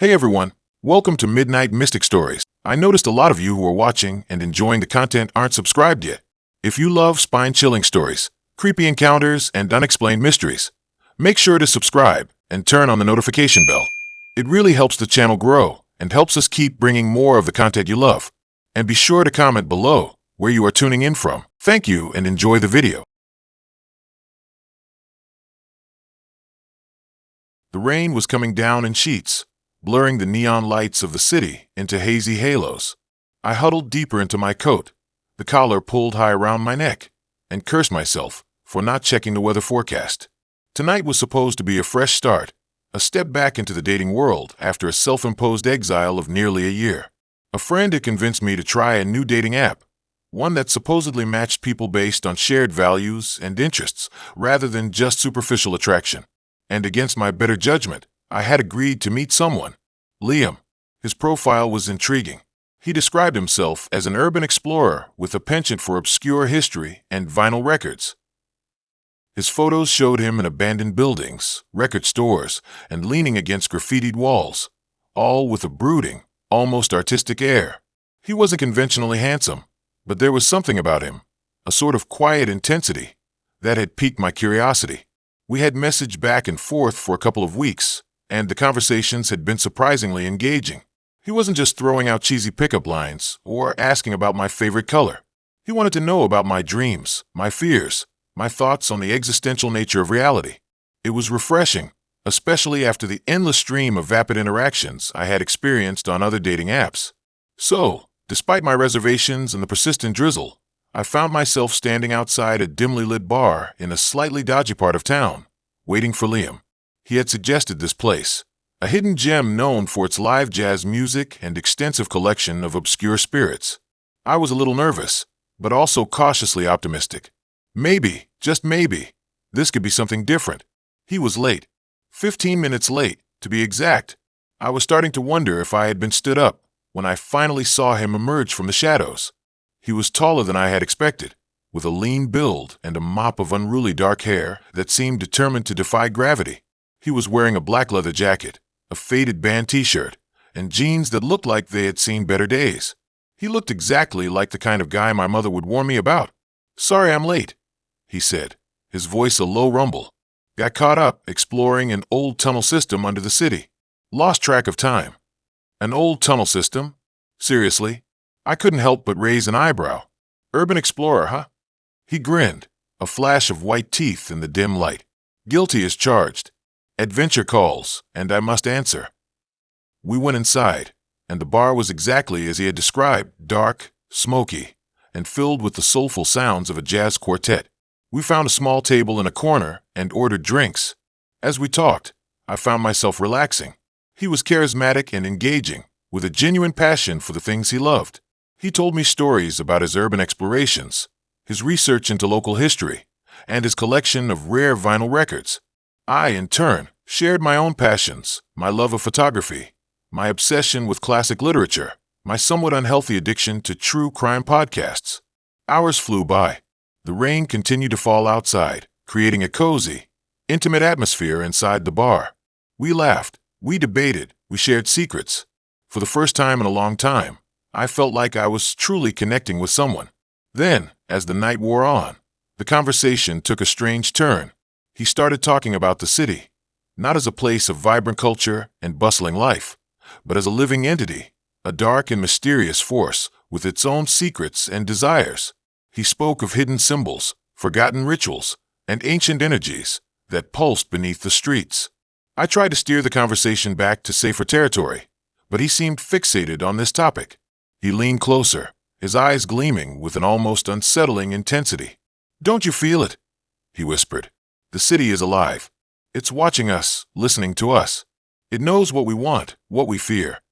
Hey everyone, welcome to Midnight Mystic Stories. I noticed a lot of you who are watching and enjoying the content aren't subscribed yet. If you love spine-chilling stories, creepy encounters, and unexplained mysteries, make sure to subscribe and turn on the notification bell. It really helps the channel grow and helps us keep bringing more of the content you love. And be sure to comment below where you are tuning in from. Thank you and enjoy the video. The rain was coming down in sheets, blurring the neon lights of the city into hazy halos. I huddled deeper into my coat, the collar pulled high around my neck, and cursed myself for not checking the weather forecast. Tonight was supposed to be a fresh start, a step back into the dating world after a self-imposed exile of nearly a year. A friend had convinced me to try a new dating app, one that supposedly matched people based on shared values and interests rather than just superficial attraction. And against my better judgment, I had agreed to meet someone, Liam. His profile was intriguing. He described himself as an urban explorer with a penchant for obscure history and vinyl records. His photos showed him in abandoned buildings, record stores, and leaning against graffitied walls, all with a brooding, almost artistic air. He wasn't conventionally handsome, but there was something about him, a sort of quiet intensity, that had piqued my curiosity. We had messaged back and forth for a couple of weeks, and the conversations had been surprisingly engaging. He wasn't just throwing out cheesy pickup lines or asking about my favorite color. He wanted to know about my dreams, my fears, my thoughts on the existential nature of reality. It was refreshing, especially after the endless stream of vapid interactions I had experienced on other dating apps. So, despite my reservations and the persistent drizzle, I found myself standing outside a dimly lit bar in a slightly dodgy part of town, waiting for Liam. He had suggested this place, a hidden gem known for its live jazz music and extensive collection of obscure spirits. I was a little nervous, but also cautiously optimistic. Maybe, just maybe, this could be something different. He was late. 15 minutes late, to be exact. I was starting to wonder if I had been stood up when I finally saw him emerge from the shadows. He was taller than I had expected, with a lean build and a mop of unruly dark hair that seemed determined to defy gravity. He was wearing a black leather jacket, a faded band t-shirt, and jeans that looked like they had seen better days. He looked exactly like the kind of guy my mother would warn me about. "Sorry I'm late," he said, his voice a low rumble. "Got caught up exploring an old tunnel system under the city. Lost track of time." An old tunnel system? Seriously? I couldn't help but raise an eyebrow. Urban explorer, huh? He grinned, a flash of white teeth in the dim light. "Guilty as charged. Adventure calls, and I must answer." We went inside, and the bar was exactly as he had described, dark, smoky, and filled with the soulful sounds of a jazz quartet. We found a small table in a corner and ordered drinks. As we talked, I found myself relaxing. He was charismatic and engaging, with a genuine passion for the things he loved. He told me stories about his urban explorations, his research into local history, and his collection of rare vinyl records. I, in turn, shared my own passions, my love of photography, my obsession with classic literature, my somewhat unhealthy addiction to true crime podcasts. Hours flew by. The rain continued to fall outside, creating a cozy, intimate atmosphere inside the bar. We laughed, we debated, we shared secrets. For the first time in a long time, I felt like I was truly connecting with someone. Then, as the night wore on, the conversation took a strange turn. He started talking about the city, not as a place of vibrant culture and bustling life, but as a living entity, a dark and mysterious force with its own secrets and desires. He spoke of hidden symbols, forgotten rituals, and ancient energies that pulsed beneath the streets. I tried to steer the conversation back to safer territory, but he seemed fixated on this topic. He leaned closer, his eyes gleaming with an almost unsettling intensity. "Don't you feel it?" he whispered. "The city is alive. It's watching us, listening to us. It knows what we want, what we fear."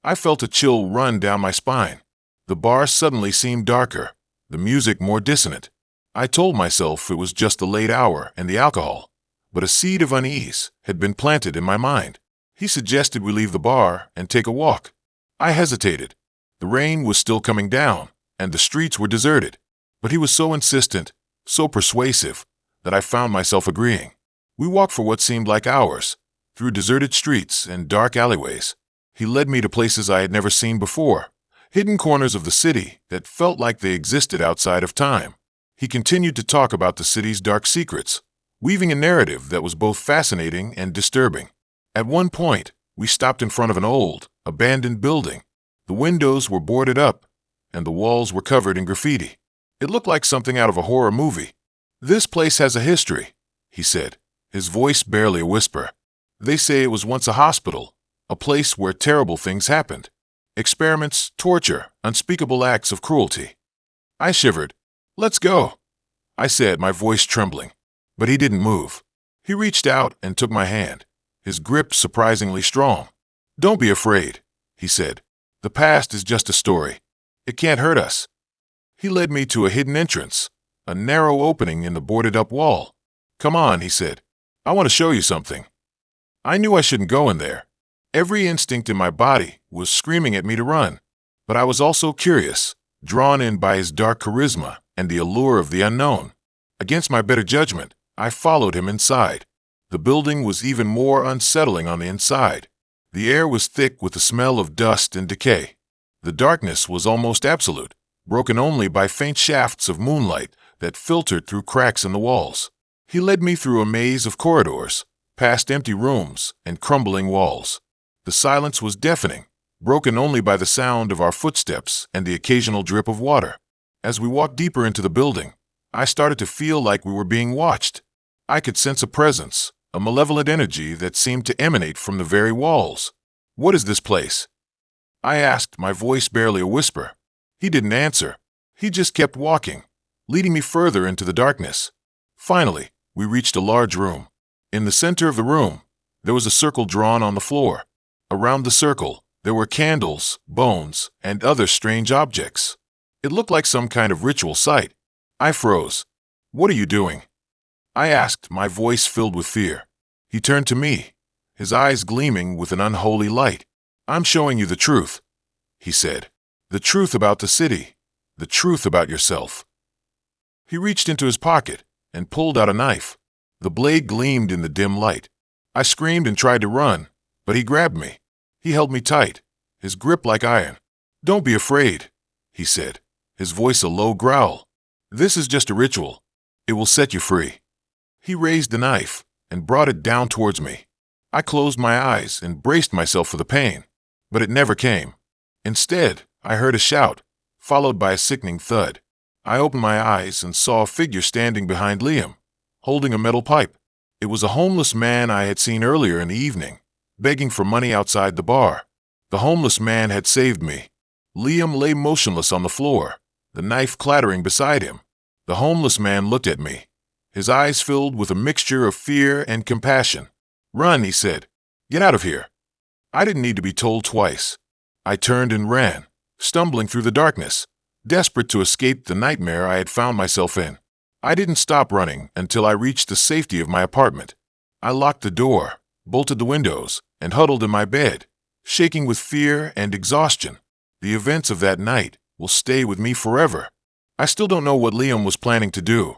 I felt a chill run down my spine. The bar suddenly seemed darker, the music more dissonant. I told myself it was just the late hour and the alcohol, but a seed of unease had been planted in my mind. He suggested we leave the bar and take a walk. I hesitated. The rain was still coming down, and the streets were deserted. But he was so insistent, so persuasive, that I found myself agreeing. We walked for what seemed like hours, through deserted streets and dark alleyways. He led me to places I had never seen before, hidden corners of the city that felt like they existed outside of time. He continued to talk about the city's dark secrets, weaving a narrative that was both fascinating and disturbing. At one point, we stopped in front of an old, abandoned building. The windows were boarded up, and the walls were covered in graffiti. It looked like something out of a horror movie. "This place has a history," he said, his voice barely a whisper. "They say it was once a hospital, a place where terrible things happened. Experiments, torture, unspeakable acts of cruelty." I shivered. "Let's go," I said, my voice trembling. But he didn't move. He reached out and took my hand, his grip surprisingly strong. "Don't be afraid," he said. "The past is just a story. It can't hurt us." He led me to a hidden entrance, a narrow opening in the boarded-up wall. "Come on," he said. "I want to show you something." I knew I shouldn't go in there. Every instinct in my body was screaming at me to run. But I was also curious, drawn in by his dark charisma and the allure of the unknown. Against my better judgment, I followed him inside. The building was even more unsettling on the inside. The air was thick with the smell of dust and decay. The darkness was almost absolute, broken only by faint shafts of moonlight that filtered through cracks in the walls. He led me through a maze of corridors, past empty rooms and crumbling walls. The silence was deafening, broken only by the sound of our footsteps and the occasional drip of water. As we walked deeper into the building, I started to feel like we were being watched. I could sense a presence, a malevolent energy that seemed to emanate from the very walls. "What is this place?" I asked, my voice barely a whisper. He didn't answer. He just kept walking, leading me further into the darkness. Finally, we reached a large room. In the center of the room, there was a circle drawn on the floor. Around the circle, there were candles, bones, and other strange objects. It looked like some kind of ritual site. I froze. "What are you doing?" I asked, my voice filled with fear. He turned to me, his eyes gleaming with an unholy light. "I'm showing you the truth," he said. "The truth about the city. The truth about yourself." He reached into his pocket and pulled out a knife. The blade gleamed in the dim light. I screamed and tried to run, but he grabbed me. He held me tight, his grip like iron. "Don't be afraid," he said, his voice a low growl. "This is just a ritual. It will set you free." He raised the knife and brought it down towards me. I closed my eyes and braced myself for the pain, but it never came. Instead, I heard a shout, followed by a sickening thud. I opened my eyes and saw a figure standing behind Liam, holding a metal pipe. It was a homeless man I had seen earlier in the evening, begging for money outside the bar. The homeless man had saved me. Liam lay motionless on the floor, the knife clattering beside him. The homeless man looked at me, his eyes filled with a mixture of fear and compassion. "Run," he said. "Get out of here." I didn't need to be told twice. I turned and ran, stumbling through the darkness, desperate to escape the nightmare I had found myself in. I didn't stop running until I reached the safety of my apartment. I locked the door, bolted the windows, and huddled in my bed, shaking with fear and exhaustion. The events of that night will stay with me forever. I still don't know what Liam was planning to do,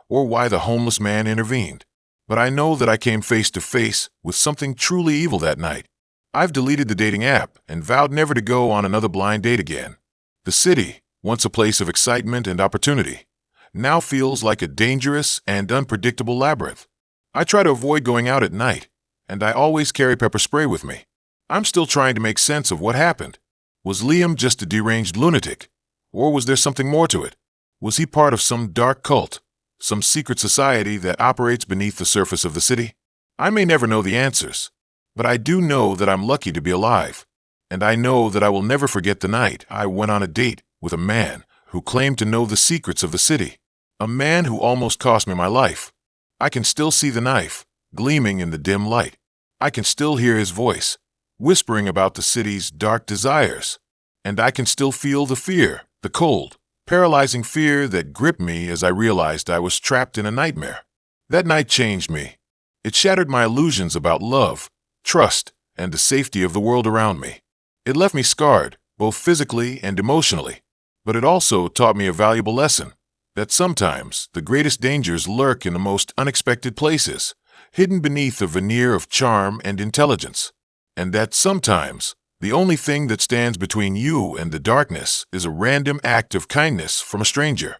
or why the homeless man intervened, but I know that I came face to face with something truly evil that night. I've deleted the dating app and vowed never to go on another blind date again. The city, once a place of excitement and opportunity, now feels like a dangerous and unpredictable labyrinth. I try to avoid going out at night, and I always carry pepper spray with me. I'm still trying to make sense of what happened. Was Liam just a deranged lunatic, or was there something more to it? Was he part of some dark cult, some secret society that operates beneath the surface of the city? I may never know the answers, but I do know that I'm lucky to be alive, and I know that I will never forget the night I went on a date with a man who claimed to know the secrets of the city, a man who almost cost me my life. I can still see the knife, gleaming in the dim light. I can still hear his voice, whispering about the city's dark desires, and I can still feel the fear, the cold, paralyzing fear that gripped me as I realized I was trapped in a nightmare. That night changed me. It shattered my illusions about love, trust, and the safety of the world around me. It left me scarred, both physically and emotionally, but it also taught me a valuable lesson, that sometimes the greatest dangers lurk in the most unexpected places, hidden beneath a veneer of charm and intelligence, and that sometimes the only thing that stands between you and the darkness is a random act of kindness from a stranger.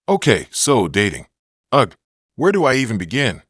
Okay, so dating. Ugh, where do I even begin?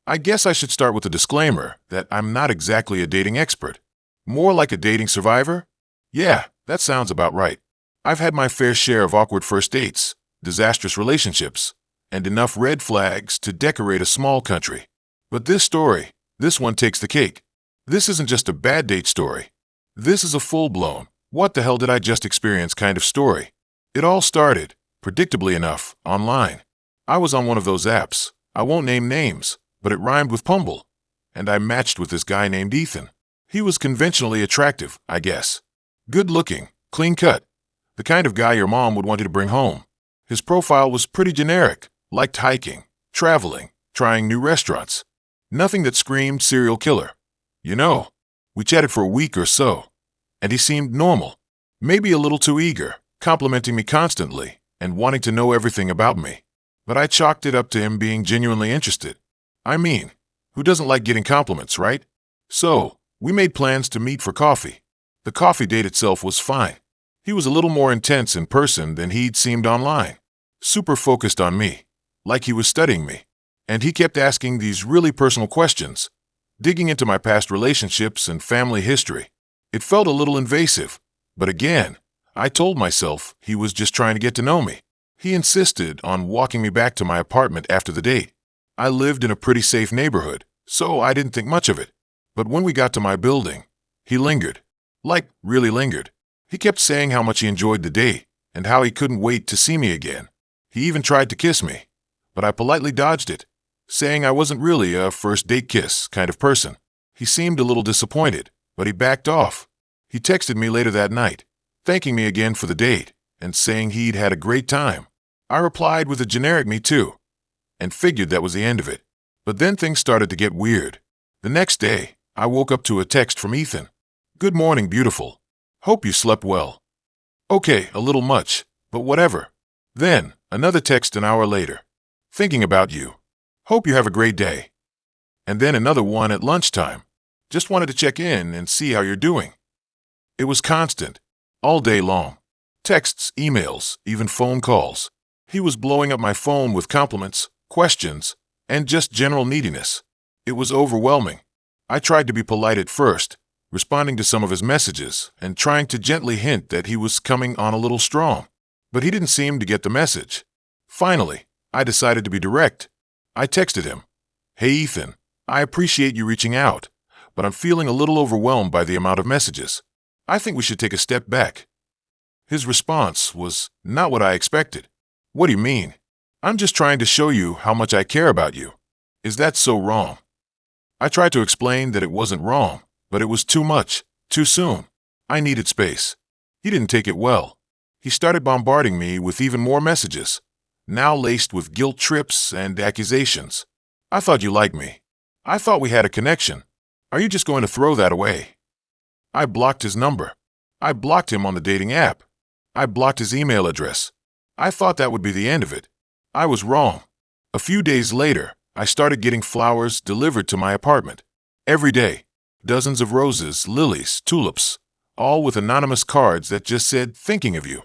I guess I should start with a disclaimer that I'm not exactly a dating expert. More like a dating survivor? Yeah, that sounds about right. I've had my fair share of awkward first dates, disastrous relationships, and enough red flags to decorate a small country. But this one takes the cake. This isn't just a bad date story. This is a full-blown, what the hell did I just experience kind of story. It all started, predictably enough, online. I was on one of those apps. I won't name names, but it rhymed with Pumble. And I matched with this guy named Ethan. He was conventionally attractive, I guess. Good-looking, clean-cut. The kind of guy your mom would want you to bring home. His profile was pretty generic, liked hiking, traveling, trying new restaurants. Nothing that screamed serial killer. You know, we chatted for a week or so, and he seemed normal, maybe a little too eager, complimenting me constantly and wanting to know everything about me. But I chalked it up to him being genuinely interested. I mean, who doesn't like getting compliments, right? So, we made plans to meet for coffee. The coffee date itself was fine. He was a little more intense in person than he'd seemed online. Super focused on me, like he was studying me. And he kept asking these really personal questions, digging into my past relationships and family history. It felt a little invasive, but again, I told myself he was just trying to get to know me. He insisted on walking me back to my apartment after the date. I lived in a pretty safe neighborhood, so I didn't think much of it. But when we got to my building, he lingered. Like, really lingered. He kept saying how much he enjoyed the date and how he couldn't wait to see me again. He even tried to kiss me, but I politely dodged it, saying I wasn't really a first date kiss kind of person. He seemed a little disappointed, but he backed off. He texted me later that night, thanking me again for the date and saying he'd had a great time. I replied with a generic me too, and figured that was the end of it. But then things started to get weird. The next day, I woke up to a text from Ethan. Good morning, beautiful. Hope you slept well. Okay, a little much, but whatever. Then, another text an hour later. Thinking about you. Hope you have a great day. And then another one at lunchtime. Just wanted to check in and see how you're doing. It was constant, all day long. Texts, emails, even phone calls. He was blowing up my phone with compliments, questions, and just general neediness. It was overwhelming. I tried to be polite at first, responding to some of his messages and trying to gently hint that he was coming on a little strong. But he didn't seem to get the message. Finally, I decided to be direct. I texted him, Hey Ethan, I appreciate you reaching out, but I'm feeling a little overwhelmed by the amount of messages. I think we should take a step back. His response was not what I expected. What do you mean? I'm just trying to show you how much I care about you. Is that so wrong? I tried to explain that it wasn't wrong, but it was too much, too soon. I needed space. He didn't take it well. He started bombarding me with even more messages, now laced with guilt trips and accusations. I thought you liked me. I thought we had a connection. Are you just going to throw that away? I blocked his number. I blocked him on the dating app. I blocked his email address. I thought that would be the end of it. I was wrong. A few days later, I started getting flowers delivered to my apartment. Every day. Dozens of roses, lilies, tulips, all with anonymous cards that just said, thinking of you.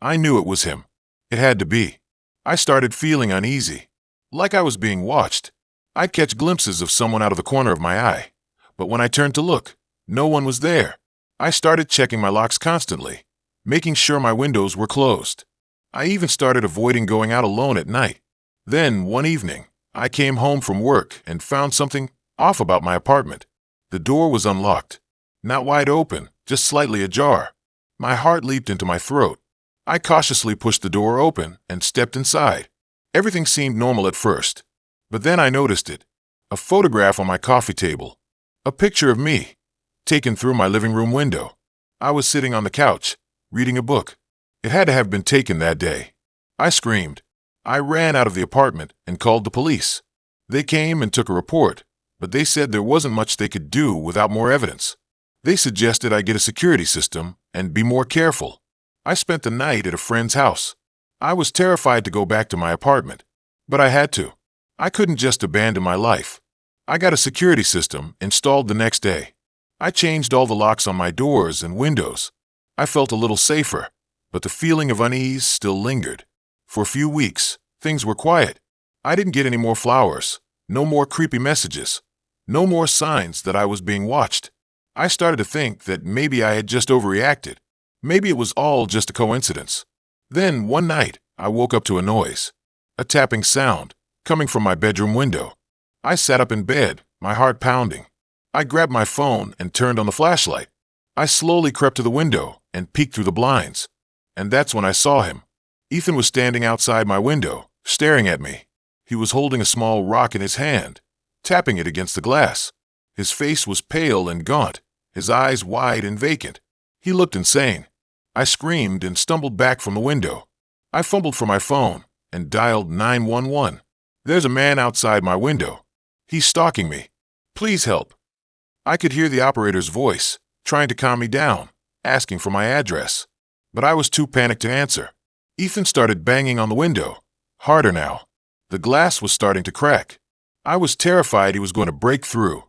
I knew it was him. It had to be. I started feeling uneasy, like I was being watched. I'd catch glimpses of someone out of the corner of my eye, but when I turned to look, no one was there. I started checking my locks constantly, making sure my windows were closed. I even started avoiding going out alone at night. Then, one evening, I came home from work and found something off about my apartment. The door was unlocked, not wide open, just slightly ajar. My heart leaped into my throat. I cautiously pushed the door open and stepped inside. Everything seemed normal at first, but then I noticed it. A photograph on my coffee table. A picture of me, taken through my living room window. I was sitting on the couch, reading a book. It had to have been taken that day. I screamed. I ran out of the apartment and called the police. They came and took a report, but they said there wasn't much they could do without more evidence. They suggested I get a security system and be more careful. I spent the night at a friend's house. I was terrified to go back to my apartment, but I had to. I couldn't just abandon my life. I got a security system installed the next day. I changed all the locks on my doors and windows. I felt a little safer, but the feeling of unease still lingered. For a few weeks, things were quiet. I didn't get any more flowers, no more creepy messages, no more signs that I was being watched. I started to think that maybe I had just overreacted. Maybe it was all just a coincidence. Then, one night, I woke up to a noise, a tapping sound, coming from my bedroom window. I sat up in bed, my heart pounding. I grabbed my phone and turned on the flashlight. I slowly crept to the window and peeked through the blinds. And that's when I saw him. Ethan was standing outside my window, staring at me. He was holding a small rock in his hand, tapping it against the glass. His face was pale and gaunt, his eyes wide and vacant. He looked insane. I screamed and stumbled back from the window. I fumbled for my phone and dialed 911. There's a man outside my window. He's stalking me. Please help. I could hear the operator's voice, trying to calm me down, asking for my address. But I was too panicked to answer. Ethan started banging on the window, harder now. The glass was starting to crack. I was terrified he was going to break through.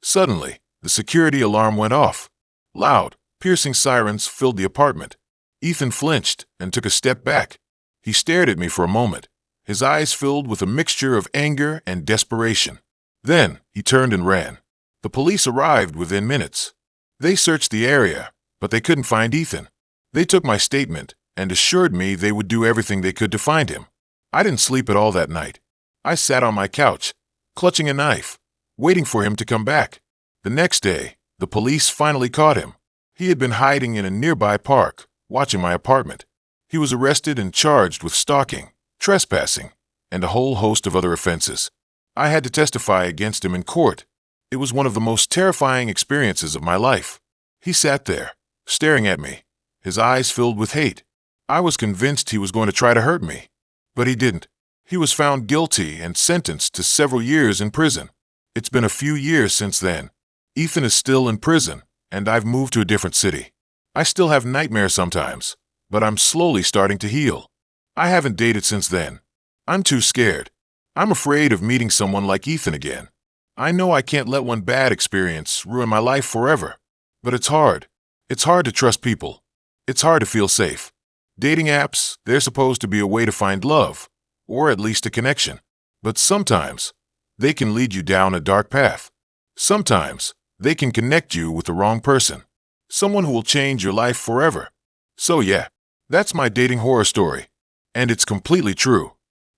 Suddenly, the security alarm went off. Loud, piercing sirens filled the apartment. Ethan flinched and took a step back. He stared at me for a moment, his eyes filled with a mixture of anger and desperation. Then, he turned and ran. The police arrived within minutes. They searched the area, but they couldn't find Ethan. They took my statement and assured me they would do everything they could to find him. I didn't sleep at all that night. I sat on my couch, clutching a knife, waiting for him to come back. The next day, the police finally caught him. He had been hiding in a nearby park, watching my apartment. He was arrested and charged with stalking, trespassing, and a whole host of other offenses. I had to testify against him in court. It was one of the most terrifying experiences of my life. He sat there, staring at me, his eyes filled with hate. I was convinced he was going to try to hurt me. But he didn't. He was found guilty and sentenced to several years in prison. It's been a few years since then. Ethan is still in prison, and I've moved to a different city. I still have nightmares sometimes, but I'm slowly starting to heal. I haven't dated since then. I'm too scared. I'm afraid of meeting someone like Ethan again. I know I can't let one bad experience ruin my life forever. But it's hard. It's hard to trust people. It's hard to feel safe. Dating apps, they're supposed to be a way to find love, or at least a connection. But sometimes, they can lead you down a dark path. Sometimes, they can connect you with the wrong person. Someone who will change your life forever. So yeah, that's my dating horror story. And it's completely true.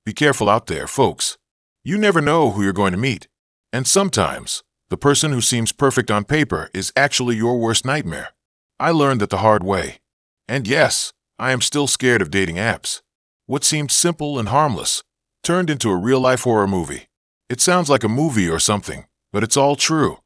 Be careful out there, folks. You never know who you're going to meet. And sometimes, the person who seems perfect on paper is actually your worst nightmare. I learned that the hard way. And yes, I am still scared of dating apps. What seemed simple and harmless turned into a real-life horror movie. It sounds like a movie or something, but it's all true.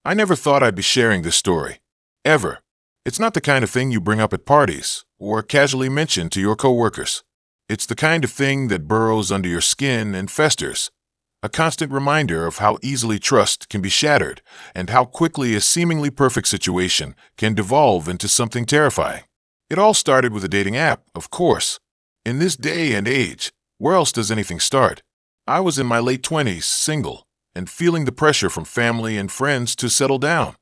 I never thought I'd be sharing this story. Ever. It's not the kind of thing you bring up at parties or casually mention to your coworkers. It's the kind of thing that burrows under your skin and festers. A constant reminder of how easily trust can be shattered and how quickly a seemingly perfect situation can devolve into something terrifying. It all started with a dating app, of course. In this day and age, where else does anything start? I was in my late 20s, single, and feeling the pressure from family and friends to settle down.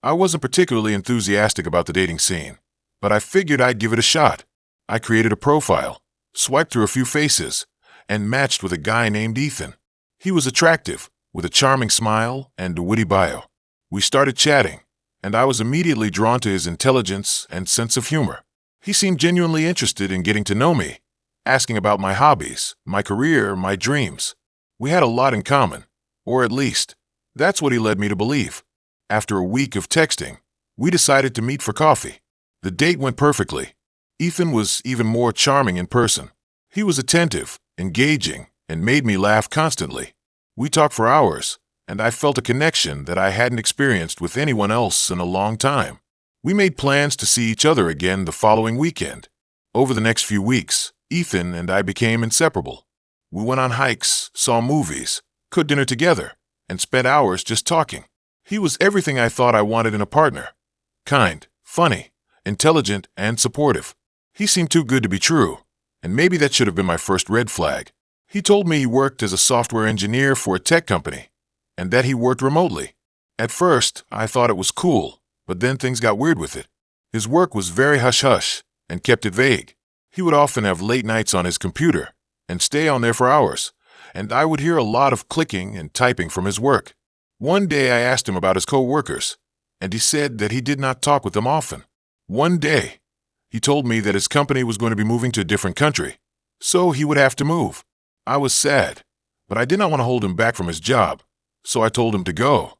I wasn't particularly enthusiastic about the dating scene, but I figured I'd give it a shot. I created a profile, swiped through a few faces, and matched with a guy named Ethan. He was attractive, with a charming smile and a witty bio. We started chatting, and I was immediately drawn to his intelligence and sense of humor. He seemed genuinely interested in getting to know me, asking about my hobbies, my career, my dreams. We had a lot in common, or at least, that's what he led me to believe. After a week of texting, we decided to meet for coffee. The date went perfectly. Ethan was even more charming in person. He was attentive, engaging, and made me laugh constantly. We talked for hours, and I felt a connection that I hadn't experienced with anyone else in a long time. We made plans to see each other again the following weekend. Over the next few weeks, Ethan and I became inseparable. We went on hikes, saw movies, cooked dinner together, and spent hours just talking. He was everything I thought I wanted in a partner. Kind, funny, intelligent, and supportive. He seemed too good to be true, and maybe that should have been my first red flag. He told me he worked as a software engineer for a tech company, and that he worked remotely. At first, I thought it was cool, but then things got weird with it. His work was very hush-hush and kept it vague. He would often have late nights on his computer and stay on there for hours, and I would hear a lot of clicking and typing from his work. One day I asked him about his co-workers, and he said that he did not talk with them often. One day, he told me that his company was going to be moving to a different country, so he would have to move. I was sad, but I did not want to hold him back from his job, so I told him to go.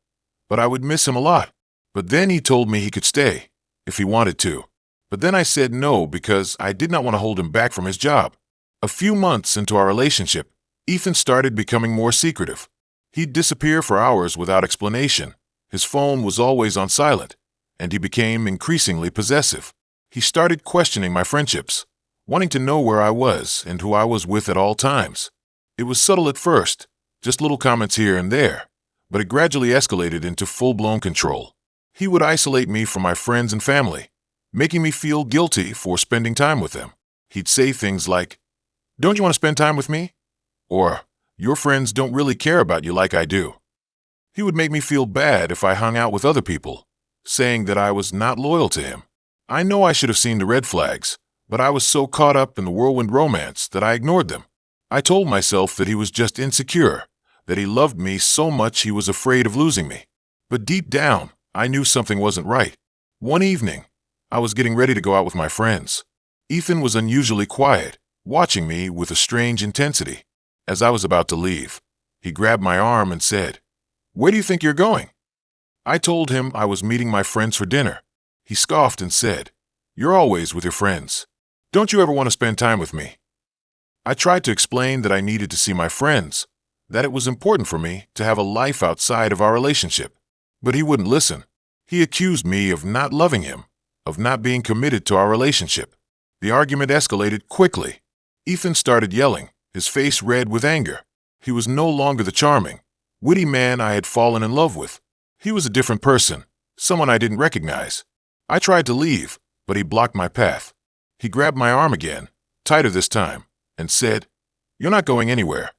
But I would miss him a lot. But then he told me he could stay, if he wanted to. But then I said no because I did not want to hold him back from his job. A few months into our relationship, Ethan started becoming more secretive. He'd disappear for hours without explanation. His phone was always on silent, and he became increasingly possessive. He started questioning my friendships, wanting to know where I was and who I was with at all times. It was subtle at first, just little comments here and there, but it gradually escalated into full-blown control. He would isolate me from my friends and family, making me feel guilty for spending time with them. He'd say things like, "Don't you want to spend time with me?" Or, "Your friends don't really care about you like I do." He would make me feel bad if I hung out with other people, saying that I was not loyal to him. I know I should have seen the red flags, but I was so caught up in the whirlwind romance that I ignored them. I told myself that he was just insecure, that he loved me so much he was afraid of losing me. But deep down, I knew something wasn't right. One evening, I was getting ready to go out with my friends. Ethan was unusually quiet, watching me with a strange intensity. As I was about to leave, he grabbed my arm and said, "Where do you think you're going?" I told him I was meeting my friends for dinner. He scoffed and said, "You're always with your friends. Don't you ever want to spend time with me?" I tried to explain that I needed to see my friends, that it was important for me to have a life outside of our relationship. But he wouldn't listen. He accused me of not loving him, of not being committed to our relationship. The argument escalated quickly. Ethan started yelling, his face red with anger. He was no longer the charming, witty man I had fallen in love with. He was a different person, someone I didn't recognize. I tried to leave, but he blocked my path. He grabbed my arm again, tighter this time, and said, "You're not going anywhere."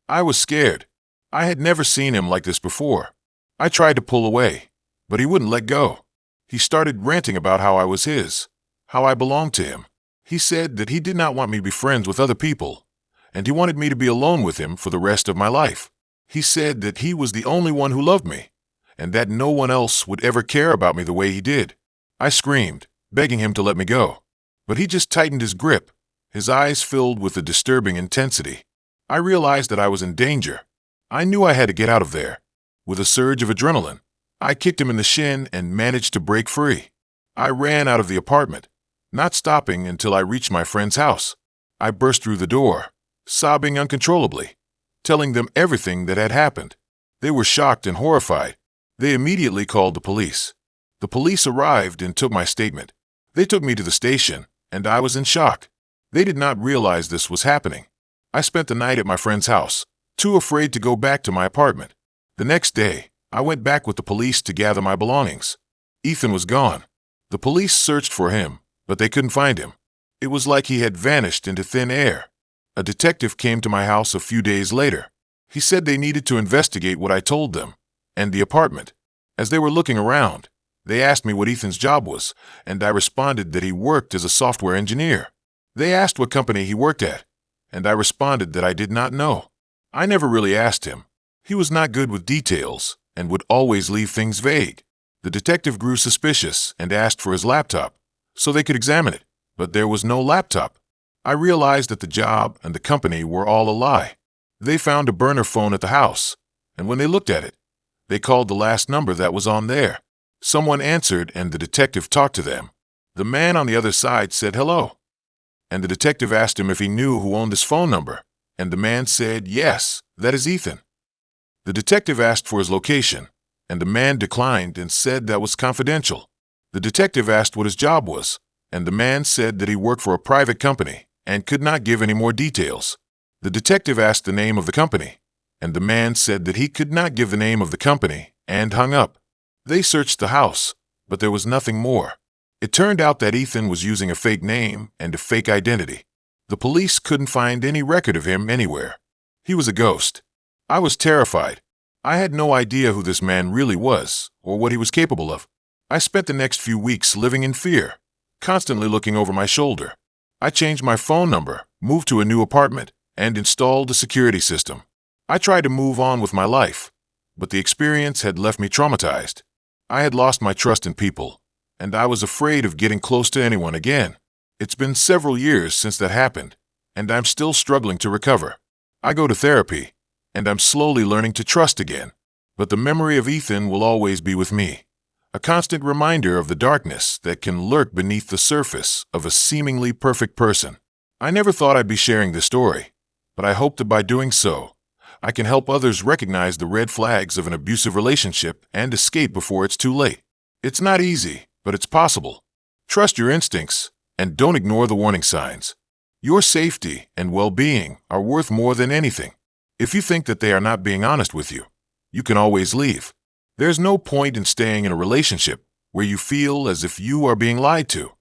I was scared. I had never seen him like this before. I tried to pull away, but he wouldn't let go. He started ranting about how I was his, how I belonged to him. He said that he did not want me to be friends with other people, and he wanted me to be alone with him for the rest of my life. He said that he was the only one who loved me, and that no one else would ever care about me the way he did. I screamed, begging him to let me go, but he just tightened his grip, his eyes filled with a disturbing intensity. I realized that I was in danger. I knew I had to get out of there. With a surge of adrenaline, I kicked him in the shin and managed to break free. I ran out of the apartment, not stopping until I reached my friend's house. I burst through the door, sobbing uncontrollably, telling them everything that had happened. They were shocked and horrified. They immediately called the police. The police arrived and took my statement. They took me to the station, and I was in shock. They did not realize this was happening. I spent the night at my friend's house, too afraid to go back to my apartment. The next day, I went back with the police to gather my belongings. Ethan was gone. The police searched for him, but they couldn't find him. It was like he had vanished into thin air. A detective came to my house a few days later. He said they needed to investigate what I told them, and the apartment. As they were looking around, they asked me what Ethan's job was, and I responded that he worked as a software engineer. They asked what company he worked at, and I responded that I did not know. I never really asked him. He was not good with details and would always leave things vague. The detective grew suspicious and asked for his laptop so they could examine it, but there was no laptop. I realized that the job and the company were all a lie. They found a burner phone at the house, and when they looked at it, they called the last number that was on there. Someone answered and the detective talked to them. The man on the other side said hello, and the detective asked him if he knew who owned this phone number, and the man said, "Yes, that is Ethan." The detective asked for his location, and the man declined and said that was confidential. The detective asked what his job was, and the man said that he worked for a private company and could not give any more details. The detective asked the name of the company, and the man said that he could not give the name of the company and hung up. They searched the house, but there was nothing more. It turned out that Ethan was using a fake name and a fake identity. The police couldn't find any record of him anywhere. He was a ghost. I was terrified. I had no idea who this man really was or what he was capable of. I spent the next few weeks living in fear, constantly looking over my shoulder. I changed my phone number, moved to a new apartment, and installed a security system. I tried to move on with my life, but the experience had left me traumatized. I had lost my trust in people, and I was afraid of getting close to anyone again. It's been several years since that happened, and I'm still struggling to recover. I go to therapy, and I'm slowly learning to trust again. But the memory of Ethan will always be with me, a constant reminder of the darkness that can lurk beneath the surface of a seemingly perfect person. I never thought I'd be sharing this story, but I hope that by doing so, I can help others recognize the red flags of an abusive relationship and escape before it's too late. It's not easy, but it's possible. Trust your instincts and don't ignore the warning signs. Your safety and well-being are worth more than anything. If you think that they are not being honest with you, you can always leave. There's no point in staying in a relationship where you feel as if you are being lied to.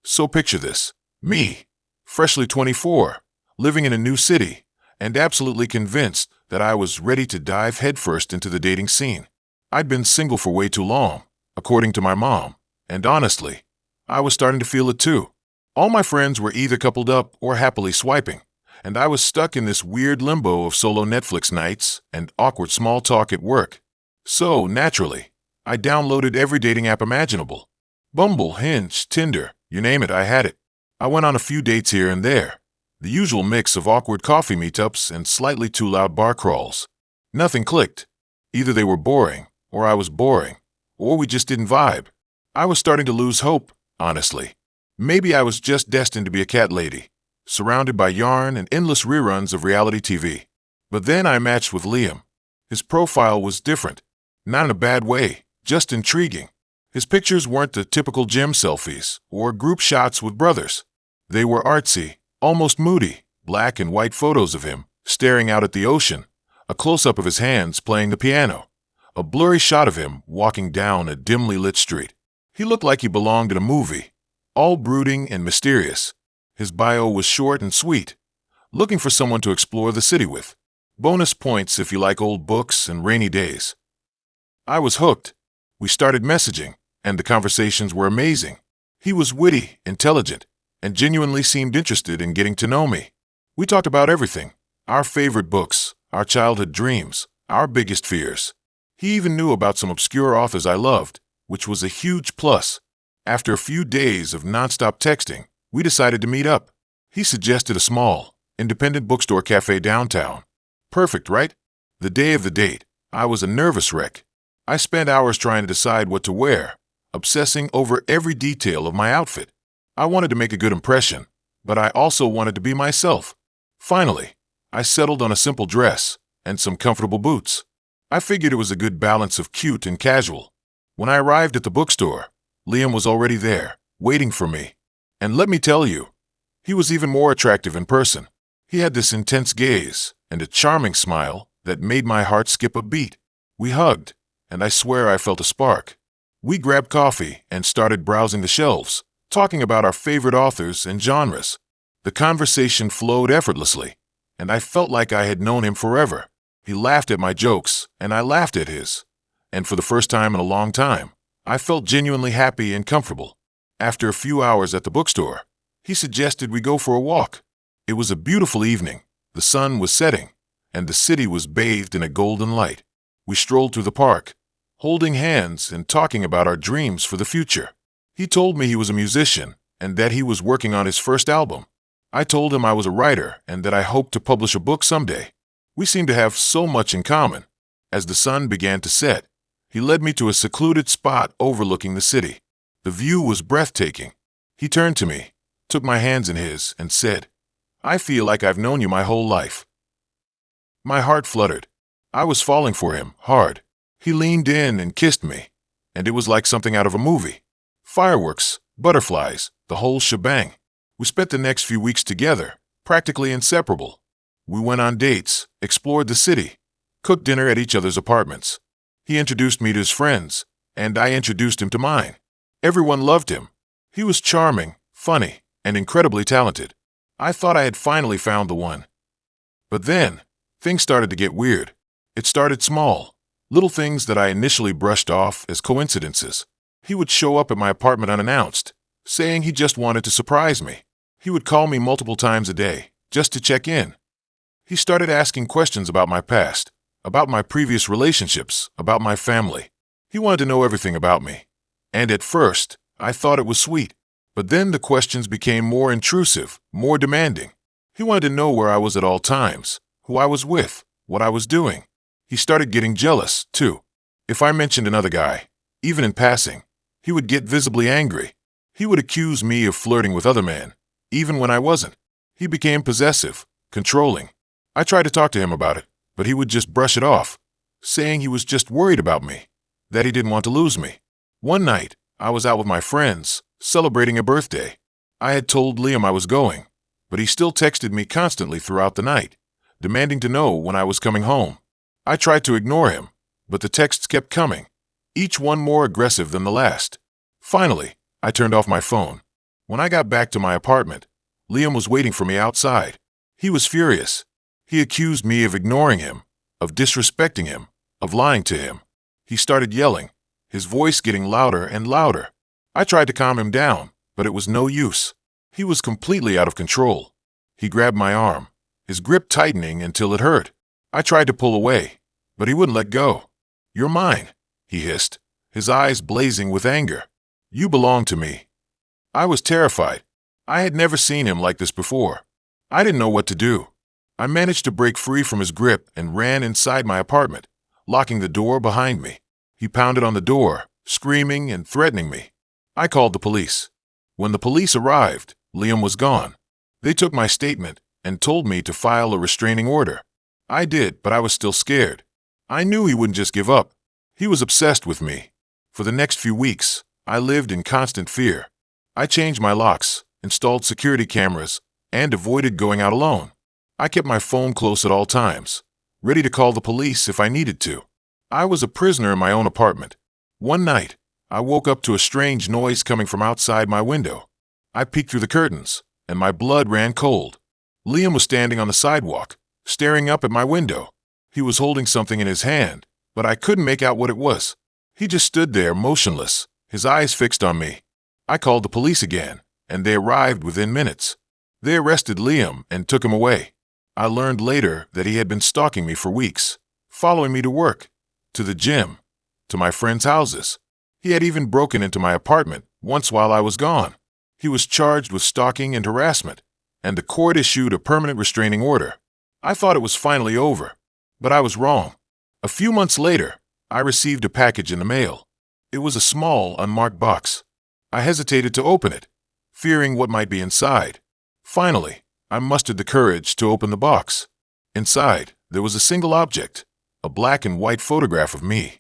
So picture this. Me, freshly 24, living in a new city, and absolutely convinced that I was ready to dive headfirst into the dating scene. I'd been single for way too long, according to my mom, and honestly, I was starting to feel it too. All my friends were either coupled up or happily swiping, and I was stuck in this weird limbo of solo Netflix nights and awkward small talk at work. So, naturally, I downloaded every dating app imaginable. Bumble, Hinge, Tinder, you name it, I had it. I went on a few dates here and there, the usual mix of awkward coffee meetups and slightly too loud bar crawls. Nothing clicked. Either they were boring, or I was boring, or we just didn't vibe. I was starting to lose hope, honestly. Maybe I was just destined to be a cat lady, surrounded by yarn and endless reruns of reality TV. But then I matched with Liam. His profile was different. Not in a bad way, just intriguing. His pictures weren't the typical gym selfies or group shots with brothers. They were artsy, almost moody, black and white photos of him staring out at the ocean, a close-up of his hands playing the piano, a blurry shot of him walking down a dimly lit street. He looked like he belonged in a movie, all brooding and mysterious. His bio was short and sweet, looking for someone to explore the city with. Bonus points if you like old books and rainy days. I was hooked. We started messaging, and the conversations were amazing. He was witty, intelligent, and genuinely seemed interested in getting to know me. We talked about everything, our favorite books, our childhood dreams, our biggest fears. He even knew about some obscure authors I loved, which was a huge plus. After a few days of nonstop texting, we decided to meet up. He suggested a small, independent bookstore cafe downtown. Perfect, right? The day of the date, I was a nervous wreck. I spent hours trying to decide what to wear, obsessing over every detail of my outfit. I wanted to make a good impression, but I also wanted to be myself. Finally, I settled on a simple dress and some comfortable boots. I figured it was a good balance of cute and casual. When I arrived at the bookstore, Liam was already there, waiting for me. And let me tell you, he was even more attractive in person. He had this intense gaze and a charming smile that made my heart skip a beat. We hugged, and I swear I felt a spark. We grabbed coffee and started browsing the shelves, talking about our favorite authors and genres. The conversation flowed effortlessly, and I felt like I had known him forever. He laughed at my jokes, and I laughed at his. And for the first time in a long time, I felt genuinely happy and comfortable. After a few hours at the bookstore, he suggested we go for a walk. It was a beautiful evening. The sun was setting, and the city was bathed in a golden light. We strolled through the park, holding hands and talking about our dreams for the future. He told me he was a musician and that he was working on his first album. I told him I was a writer and that I hoped to publish a book someday. We seemed to have so much in common. As the sun began to set, he led me to a secluded spot overlooking the city. The view was breathtaking. He turned to me, took my hands in his, and said, "I feel like I've known you my whole life." My heart fluttered. I was falling for him, hard. He leaned in and kissed me, and it was like something out of a movie. Fireworks, butterflies, the whole shebang. We spent the next few weeks together, practically inseparable. We went on dates, explored the city, cooked dinner at each other's apartments. He introduced me to his friends, and I introduced him to mine. Everyone loved him. He was charming, funny, and incredibly talented. I thought I had finally found the one. But then, things started to get weird. It started small, little things that I initially brushed off as coincidences. He would show up at my apartment unannounced, saying he just wanted to surprise me. He would call me multiple times a day, just to check in. He started asking questions about my past, about my previous relationships, about my family. He wanted to know everything about me. And at first, I thought it was sweet. But then the questions became more intrusive, more demanding. He wanted to know where I was at all times, who I was with, what I was doing. He started getting jealous, too. If I mentioned another guy, even in passing, he would get visibly angry. He would accuse me of flirting with other men, even when I wasn't. He became possessive, controlling. I tried to talk to him about it, but he would just brush it off, saying he was just worried about me, that he didn't want to lose me. One night, I was out with my friends, celebrating a birthday. I had told Liam I was going, but he still texted me constantly throughout the night, demanding to know when I was coming home. I tried to ignore him, but the texts kept coming, each one more aggressive than the last. Finally, I turned off my phone. When I got back to my apartment, Liam was waiting for me outside. He was furious. He accused me of ignoring him, of disrespecting him, of lying to him. He started yelling, his voice getting louder and louder. I tried to calm him down, but it was no use. He was completely out of control. He grabbed my arm, his grip tightening until it hurt. I tried to pull away, but he wouldn't let go. "You're mine," he hissed, his eyes blazing with anger. "You belong to me." I was terrified. I had never seen him like this before. I didn't know what to do. I managed to break free from his grip and ran inside my apartment, locking the door behind me. He pounded on the door, screaming and threatening me. I called the police. When the police arrived, Liam was gone. They took my statement and told me to file a restraining order. I did, but I was still scared. I knew he wouldn't just give up. He was obsessed with me. For the next few weeks, I lived in constant fear. I changed my locks, installed security cameras, and avoided going out alone. I kept my phone close at all times, ready to call the police if I needed to. I was a prisoner in my own apartment. One night, I woke up to a strange noise coming from outside my window. I peeked through the curtains, and my blood ran cold. Liam was standing on the sidewalk, staring up at my window. He was holding something in his hand, but I couldn't make out what it was. He just stood there, motionless, his eyes fixed on me. I called the police again, and they arrived within minutes. They arrested Liam and took him away. I learned later that he had been stalking me for weeks, following me to work, to the gym, to my friends' houses. He had even broken into my apartment once while I was gone. He was charged with stalking and harassment, and the court issued a permanent restraining order. I thought it was finally over, but I was wrong. A few months later, I received a package in the mail. It was a small, unmarked box. I hesitated to open it, fearing what might be inside. Finally, I mustered the courage to open the box. Inside, there was a single object, a black and white photograph of me,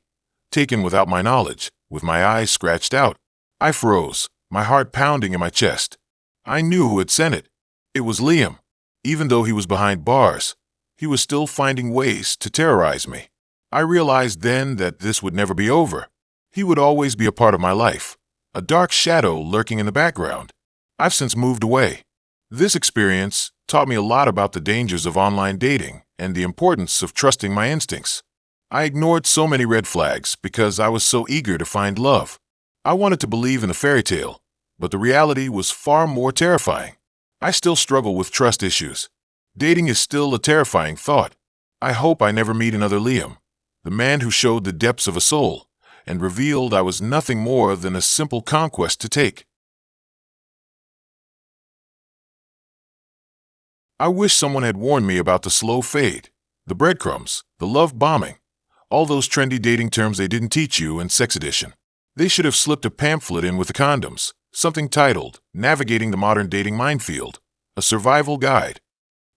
taken without my knowledge, with my eyes scratched out. I froze, my heart pounding in my chest. I knew who had sent it. It was Liam. Even though he was behind bars, he was still finding ways to terrorize me. I realized then that this would never be over. He would always be a part of my life, a dark shadow lurking in the background. I've since moved away. This experience taught me a lot about the dangers of online dating and the importance of trusting my instincts. I ignored so many red flags because I was so eager to find love. I wanted to believe in the fairy tale, but the reality was far more terrifying. I still struggle with trust issues. Dating is still a terrifying thought. I hope I never meet another Liam, the man who showed the depths of a soul and revealed I was nothing more than a simple conquest to take. I wish someone had warned me about the slow fade, the breadcrumbs, the love bombing, all those trendy dating terms they didn't teach you in Sex Edition. They should have slipped a pamphlet in with the condoms, something titled, Navigating the Modern Dating Minefield, a survival guide.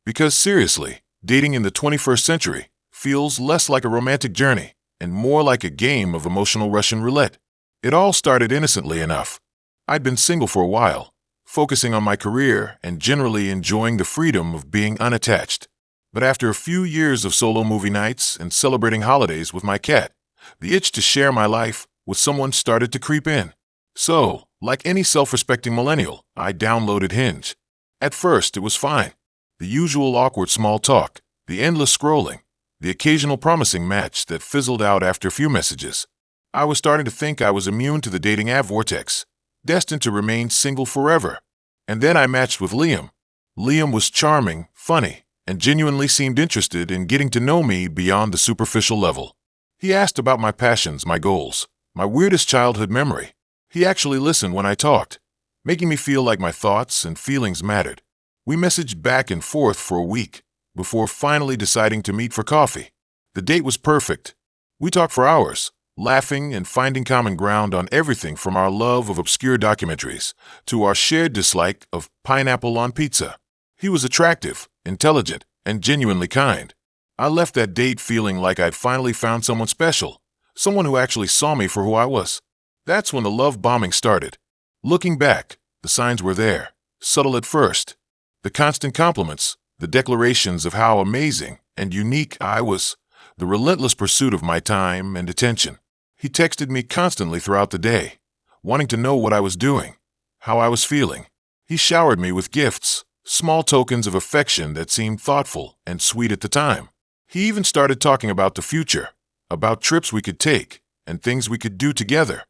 Because seriously, dating in the 21st century feels less like a romantic journey and more like a game of emotional Russian roulette. It all started innocently enough. I'd been single for a while, focusing on my career and generally enjoying the freedom of being unattached. But after a few years of solo movie nights and celebrating holidays with my cat, the itch to share my life with someone started to creep in. So, Like any self-respecting millennial, I downloaded Hinge. At first, it was fine. The usual awkward small talk, the endless scrolling, the occasional promising match that fizzled out after a few messages. I was starting to think I was immune to the dating app vortex, destined to remain single forever. And then I matched with Liam. Liam was charming, funny, and genuinely seemed interested in getting to know me beyond the superficial level. He asked about my passions, my goals, my weirdest childhood memory. He actually listened when I talked, making me feel like my thoughts and feelings mattered. We messaged back and forth for a week, before finally deciding to meet for coffee. The date was perfect. We talked for hours, laughing and finding common ground on everything from our love of obscure documentaries to our shared dislike of pineapple on pizza. He was attractive, intelligent, and genuinely kind. I left that date feeling like I'd finally found someone special, someone who actually saw me for who I was. That's when the love bombing started. Looking back, the signs were there, subtle at first. The constant compliments, the declarations of how amazing and unique I was, the relentless pursuit of my time and attention. He texted me constantly throughout the day, wanting to know what I was doing, how I was feeling. He showered me with gifts, small tokens of affection that seemed thoughtful and sweet at the time. He even started talking about the future, about trips we could take, and things we could do together.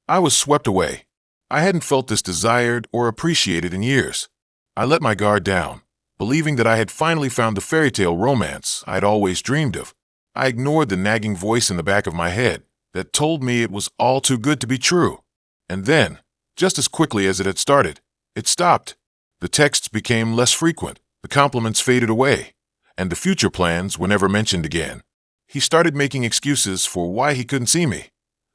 I was swept away. I hadn't felt this desired or appreciated in years. I let my guard down, believing that I had finally found the fairy tale romance I'd always dreamed of. I ignored the nagging voice in the back of my head that told me it was all too good to be true. And then, just as quickly as it had started, it stopped. The texts became less frequent, the compliments faded away, and the future plans were never mentioned again. He started making excuses for why he couldn't see me,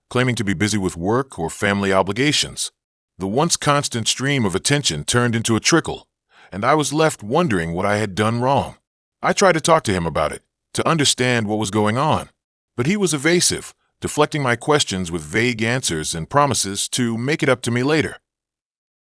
claiming to be busy with work or family obligations. The once constant stream of attention turned into a trickle, and I was left wondering what I had done wrong. I tried to talk to him about it, to understand what was going on, but he was evasive, deflecting my questions with vague answers and promises to make it up to me later.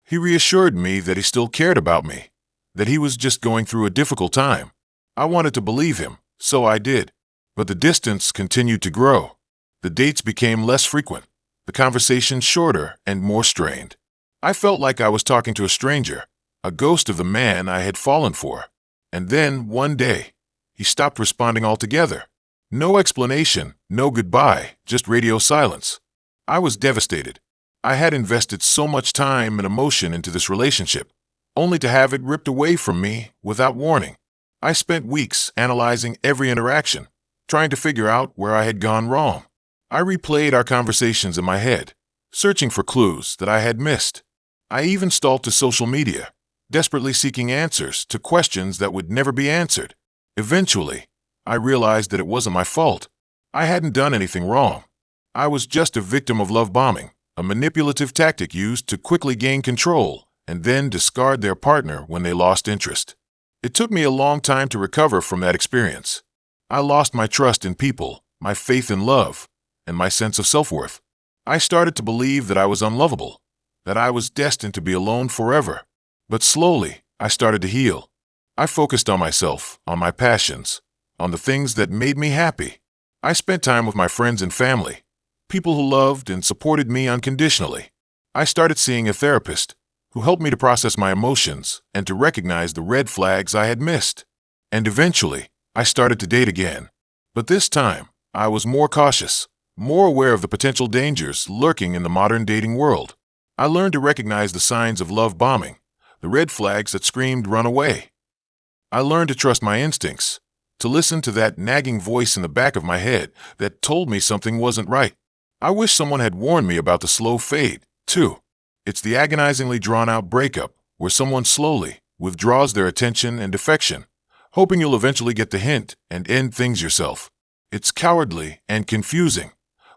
He reassured me that he still cared about me, that he was just going through a difficult time. I wanted to believe him, so I did. But the distance continued to grow. The dates became less frequent, the conversations shorter and more strained. I felt like I was talking to a stranger, a ghost of the man I had fallen for. And then, one day, he stopped responding altogether. No explanation, no goodbye, just radio silence. I was devastated. I had invested so much time and emotion into this relationship, only to have it ripped away from me without warning. I spent weeks analyzing every interaction, trying to figure out where I had gone wrong. I replayed our conversations in my head, searching for clues that I had missed. I even stalked to social media, desperately seeking answers to questions that would never be answered. Eventually, I realized that it wasn't my fault. I hadn't done anything wrong. I was just a victim of love bombing, a manipulative tactic used to quickly gain control and then discard their partner when they lost interest. It took me a long time to recover from that experience. I lost my trust in people, my faith in love, and my sense of self-worth. I started to believe that I was unlovable, that I was destined to be alone forever. But slowly, I started to heal. I focused on myself, on my passions, on the things that made me happy. I spent time with my friends and family, people who loved and supported me unconditionally. I started seeing a therapist who helped me to process my emotions and to recognize the red flags I had missed. And eventually, I started to date again. But this time, I was more cautious, more aware of the potential dangers lurking in the modern dating world. I learned to recognize the signs of love bombing, the red flags that screamed run away. I learned to trust my instincts, to listen to that nagging voice in the back of my head that told me something wasn't right. I wish someone had warned me about the slow fade, too. It's the agonizingly drawn-out breakup where someone slowly withdraws their attention and affection, hoping you'll eventually get the hint and end things yourself. It's cowardly and confusing,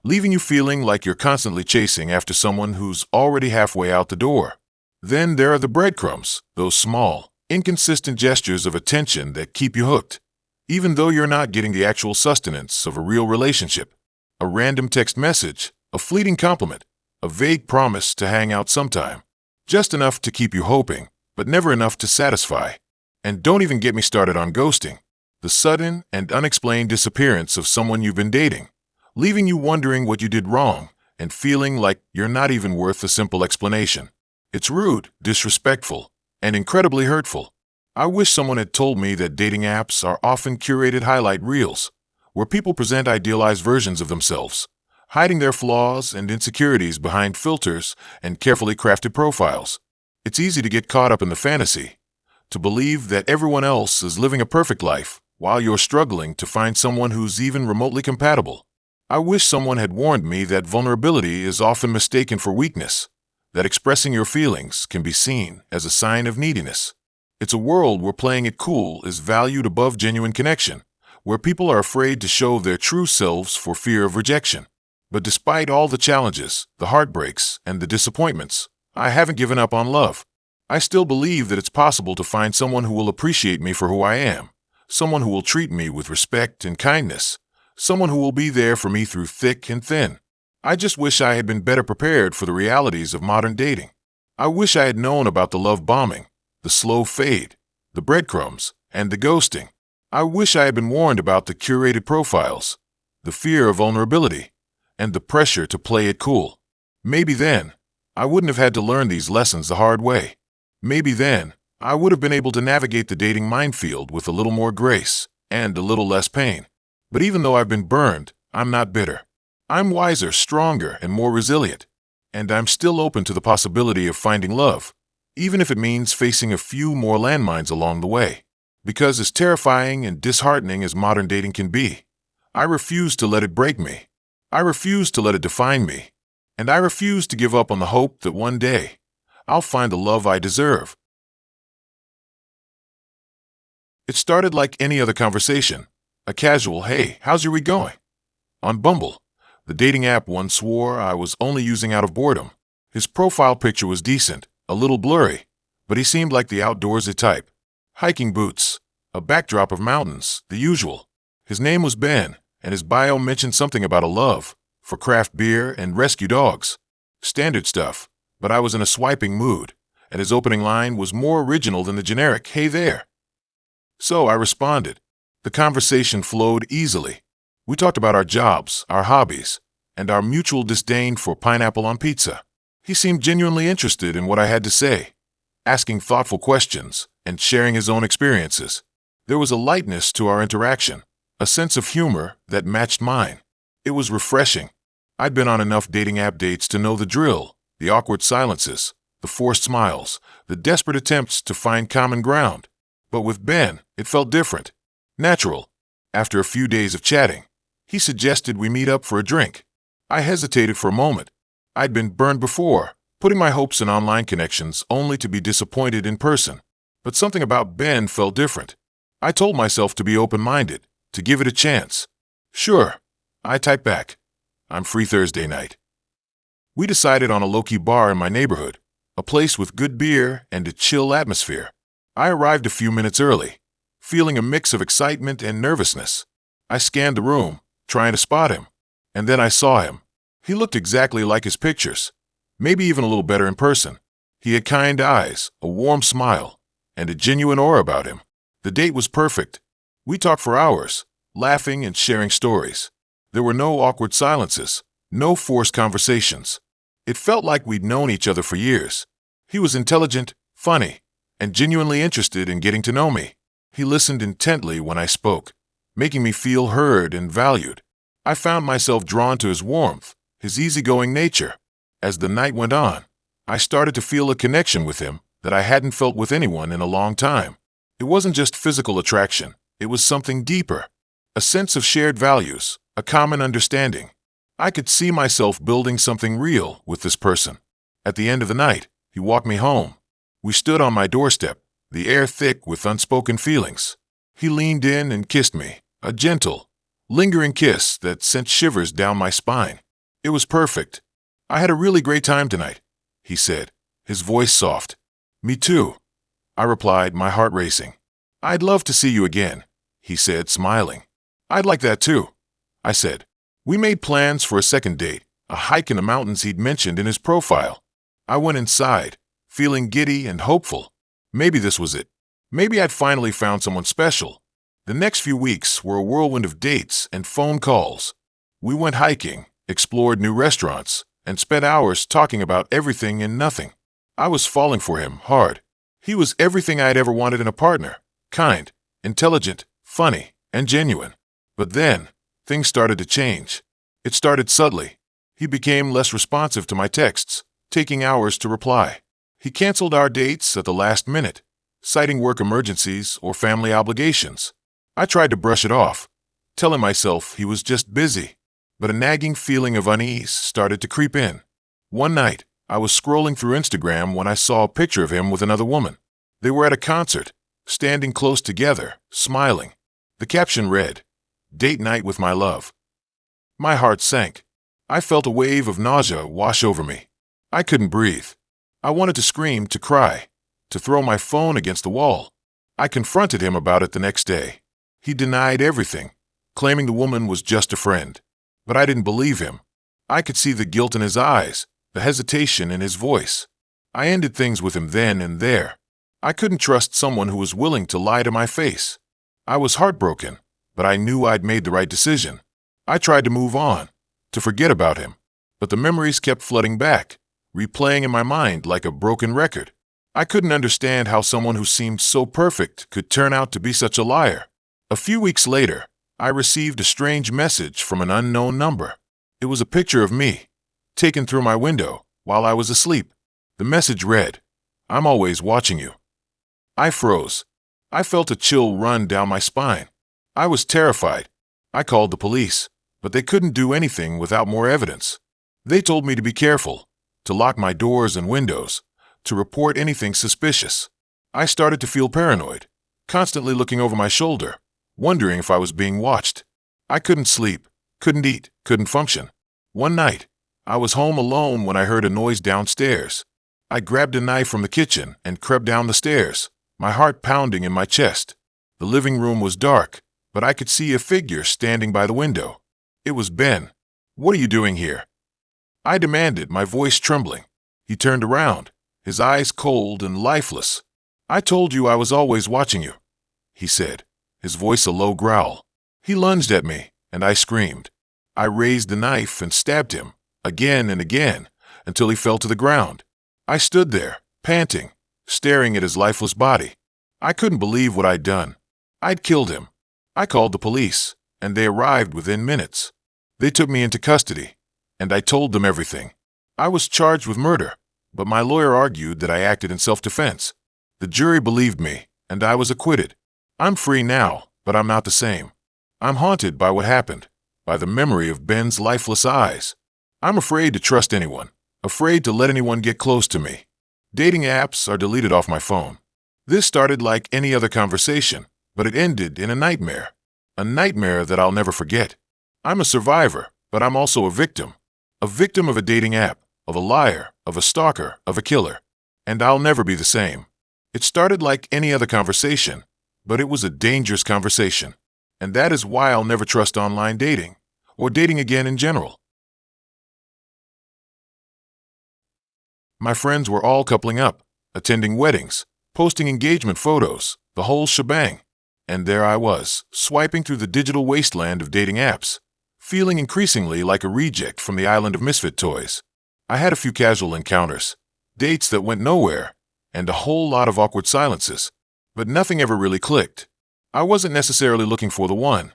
leaving you feeling like you're constantly chasing after someone who's already halfway out the door. Then there are the breadcrumbs, those small, inconsistent gestures of attention that keep you hooked, even though you're not getting the actual sustenance of a real relationship. A random text message, a fleeting compliment, a vague promise to hang out sometime. Just enough to keep you hoping, but never enough to satisfy. And don't even get me started on ghosting, the sudden and unexplained disappearance of someone you've been dating, leaving you wondering what you did wrong and feeling like you're not even worth a simple explanation. It's rude, disrespectful, and incredibly hurtful. I wish someone had told me that dating apps are often curated highlight reels, where people present idealized versions of themselves, hiding their flaws and insecurities behind filters and carefully crafted profiles. It's easy to get caught up in the fantasy, to believe that everyone else is living a perfect life while you're struggling to find someone who's even remotely compatible. I wish someone had warned me that vulnerability is often mistaken for weakness, that expressing your feelings can be seen as a sign of neediness. It's a world where playing it cool is valued above genuine connection, where people are afraid to show their true selves for fear of rejection. But despite all the challenges, the heartbreaks, and the disappointments, I haven't given up on love. I still believe that it's possible to find someone who will appreciate me for who I am, someone who will treat me with respect and kindness, someone who will be there for me through thick and thin. I just wish I had been better prepared for the realities of modern dating. I wish I had known about the love bombing, the slow fade, the breadcrumbs, and the ghosting. I wish I had been warned about the curated profiles, the fear of vulnerability, and the pressure to play it cool. Maybe then, I wouldn't have had to learn these lessons the hard way. Maybe then, I would have been able to navigate the dating minefield with a little more grace and a little less pain. But even though I've been burned, I'm not bitter. I'm wiser, stronger, and more resilient. And I'm still open to the possibility of finding love, even if it means facing a few more landmines along the way. Because as terrifying and disheartening as modern dating can be, I refuse to let it break me. I refuse to let it define me. And I refuse to give up on the hope that one day, I'll find the love I deserve. It started like any other conversation, a casual, "Hey, how's your week going?" On Bumble, the dating app one swore I was only using out of boredom. His profile picture was decent, a little blurry, but he seemed like the outdoorsy type. Hiking boots, a backdrop of mountains, the usual. His name was Ben, and his bio mentioned something about a love for craft beer and rescue dogs. Standard stuff, but I was in a swiping mood, and his opening line was more original than the generic, "Hey there." So I responded. The conversation flowed easily. We talked about our jobs, our hobbies, and our mutual disdain for pineapple on pizza. He seemed genuinely interested in what I had to say, asking thoughtful questions and sharing his own experiences. There was a lightness to our interaction, a sense of humor that matched mine. It was refreshing. I'd been on enough dating app dates to know the drill, the awkward silences, the forced smiles, the desperate attempts to find common ground. But with Ben, it felt different, natural. After a few days of chatting, he suggested we meet up for a drink. I hesitated for a moment. I'd been burned before, putting my hopes in online connections only to be disappointed in person. But something about Ben felt different. I told myself to be open-minded, to give it a chance. "Sure," I typed back. "I'm free Thursday night." We decided on a low-key bar in my neighborhood, a place with good beer and a chill atmosphere. I arrived a few minutes early, feeling a mix of excitement and nervousness. I scanned the room, trying to spot him, and then I saw him. He looked exactly like his pictures, maybe even a little better in person. He had kind eyes, a warm smile, and a genuine aura about him. The date was perfect. We talked for hours, laughing and sharing stories. There were no awkward silences, no forced conversations. It felt like we'd known each other for years. He was intelligent, funny, and genuinely interested in getting to know me. He listened intently when I spoke, making me feel heard and valued. I found myself drawn to his warmth, his easygoing nature. As the night went on, I started to feel a connection with him that I hadn't felt with anyone in a long time. It wasn't just physical attraction, it was something deeper. A sense of shared values, a common understanding. I could see myself building something real with this person. At the end of the night, he walked me home. We stood on my doorstep, the air thick with unspoken feelings. He leaned in and kissed me, a gentle, lingering kiss that sent shivers down my spine. It was perfect. "I had a really great time tonight," he said, his voice soft. "Me too," I replied, my heart racing. "I'd love to see you again," he said, smiling. "I'd like that too," I said. We made plans for a second date, a hike in the mountains he'd mentioned in his profile. I went inside, feeling giddy and hopeful. Maybe this was it. Maybe I'd finally found someone special. The next few weeks were a whirlwind of dates and phone calls. We went hiking, explored new restaurants, and spent hours talking about everything and nothing. I was falling for him hard. He was everything I'd ever wanted in a partner: kind, intelligent, funny, and genuine. But then, things started to change. It started subtly. He became less responsive to my texts, taking hours to reply. He canceled our dates at the last minute, citing work emergencies or family obligations. I tried to brush it off, telling myself he was just busy. But a nagging feeling of unease started to creep in. One night, I was scrolling through Instagram when I saw a picture of him with another woman. They were at a concert, standing close together, smiling. The caption read, "Date night with my love." My heart sank. I felt a wave of nausea wash over me. I couldn't breathe. I wanted to scream, to cry, to throw my phone against the wall. I confronted him about it the next day. He denied everything, claiming the woman was just a friend. But I didn't believe him. I could see the guilt in his eyes, the hesitation in his voice. I ended things with him then and there. I couldn't trust someone who was willing to lie to my face. I was heartbroken, but I knew I'd made the right decision. I tried to move on, to forget about him, but the memories kept flooding back, replaying in my mind like a broken record. I couldn't understand how someone who seemed so perfect could turn out to be such a liar. A few weeks later, I received a strange message from an unknown number. It was a picture of me, taken through my window while I was asleep. The message read, "I'm always watching you." I froze. I felt a chill run down my spine. I was terrified. I called the police, but they couldn't do anything without more evidence. They told me to be careful, to lock my doors and windows, to report anything suspicious. I started to feel paranoid, constantly looking over my shoulder, wondering if I was being watched. I couldn't sleep, couldn't eat, couldn't function. One night, I was home alone when I heard a noise downstairs. I grabbed a knife from the kitchen and crept down the stairs, my heart pounding in my chest. The living room was dark, but I could see a figure standing by the window. It was Ben. "What are you doing here?" I demanded, my voice trembling. He turned around, his eyes cold and lifeless. "I told you I was always watching you," he said, his voice a low growl. He lunged at me, and I screamed. I raised the knife and stabbed him, again and again, until he fell to the ground. I stood there, panting, staring at his lifeless body. I couldn't believe what I'd done. I'd killed him. I called the police, and they arrived within minutes. They took me into custody, and I told them everything. I was charged with murder, but my lawyer argued that I acted in self-defense. The jury believed me, and I was acquitted. I'm free now, but I'm not the same. I'm haunted by what happened, by the memory of Ben's lifeless eyes. I'm afraid to trust anyone, afraid to let anyone get close to me. Dating apps are deleted off my phone. This started like any other conversation, but it ended in a nightmare that I'll never forget. I'm a survivor, but I'm also a victim of a dating app, of a liar, of a stalker, of a killer. And I'll never be the same. It started like any other conversation, but it was a dangerous conversation. And that is why I'll never trust online dating, or dating again in general. My friends were all coupling up, attending weddings, posting engagement photos, the whole shebang. And there I was, swiping through the digital wasteland of dating apps, feeling increasingly like a reject from the island of misfit toys. I had a few casual encounters, dates that went nowhere, and a whole lot of awkward silences, but nothing ever really clicked. I wasn't necessarily looking for the one,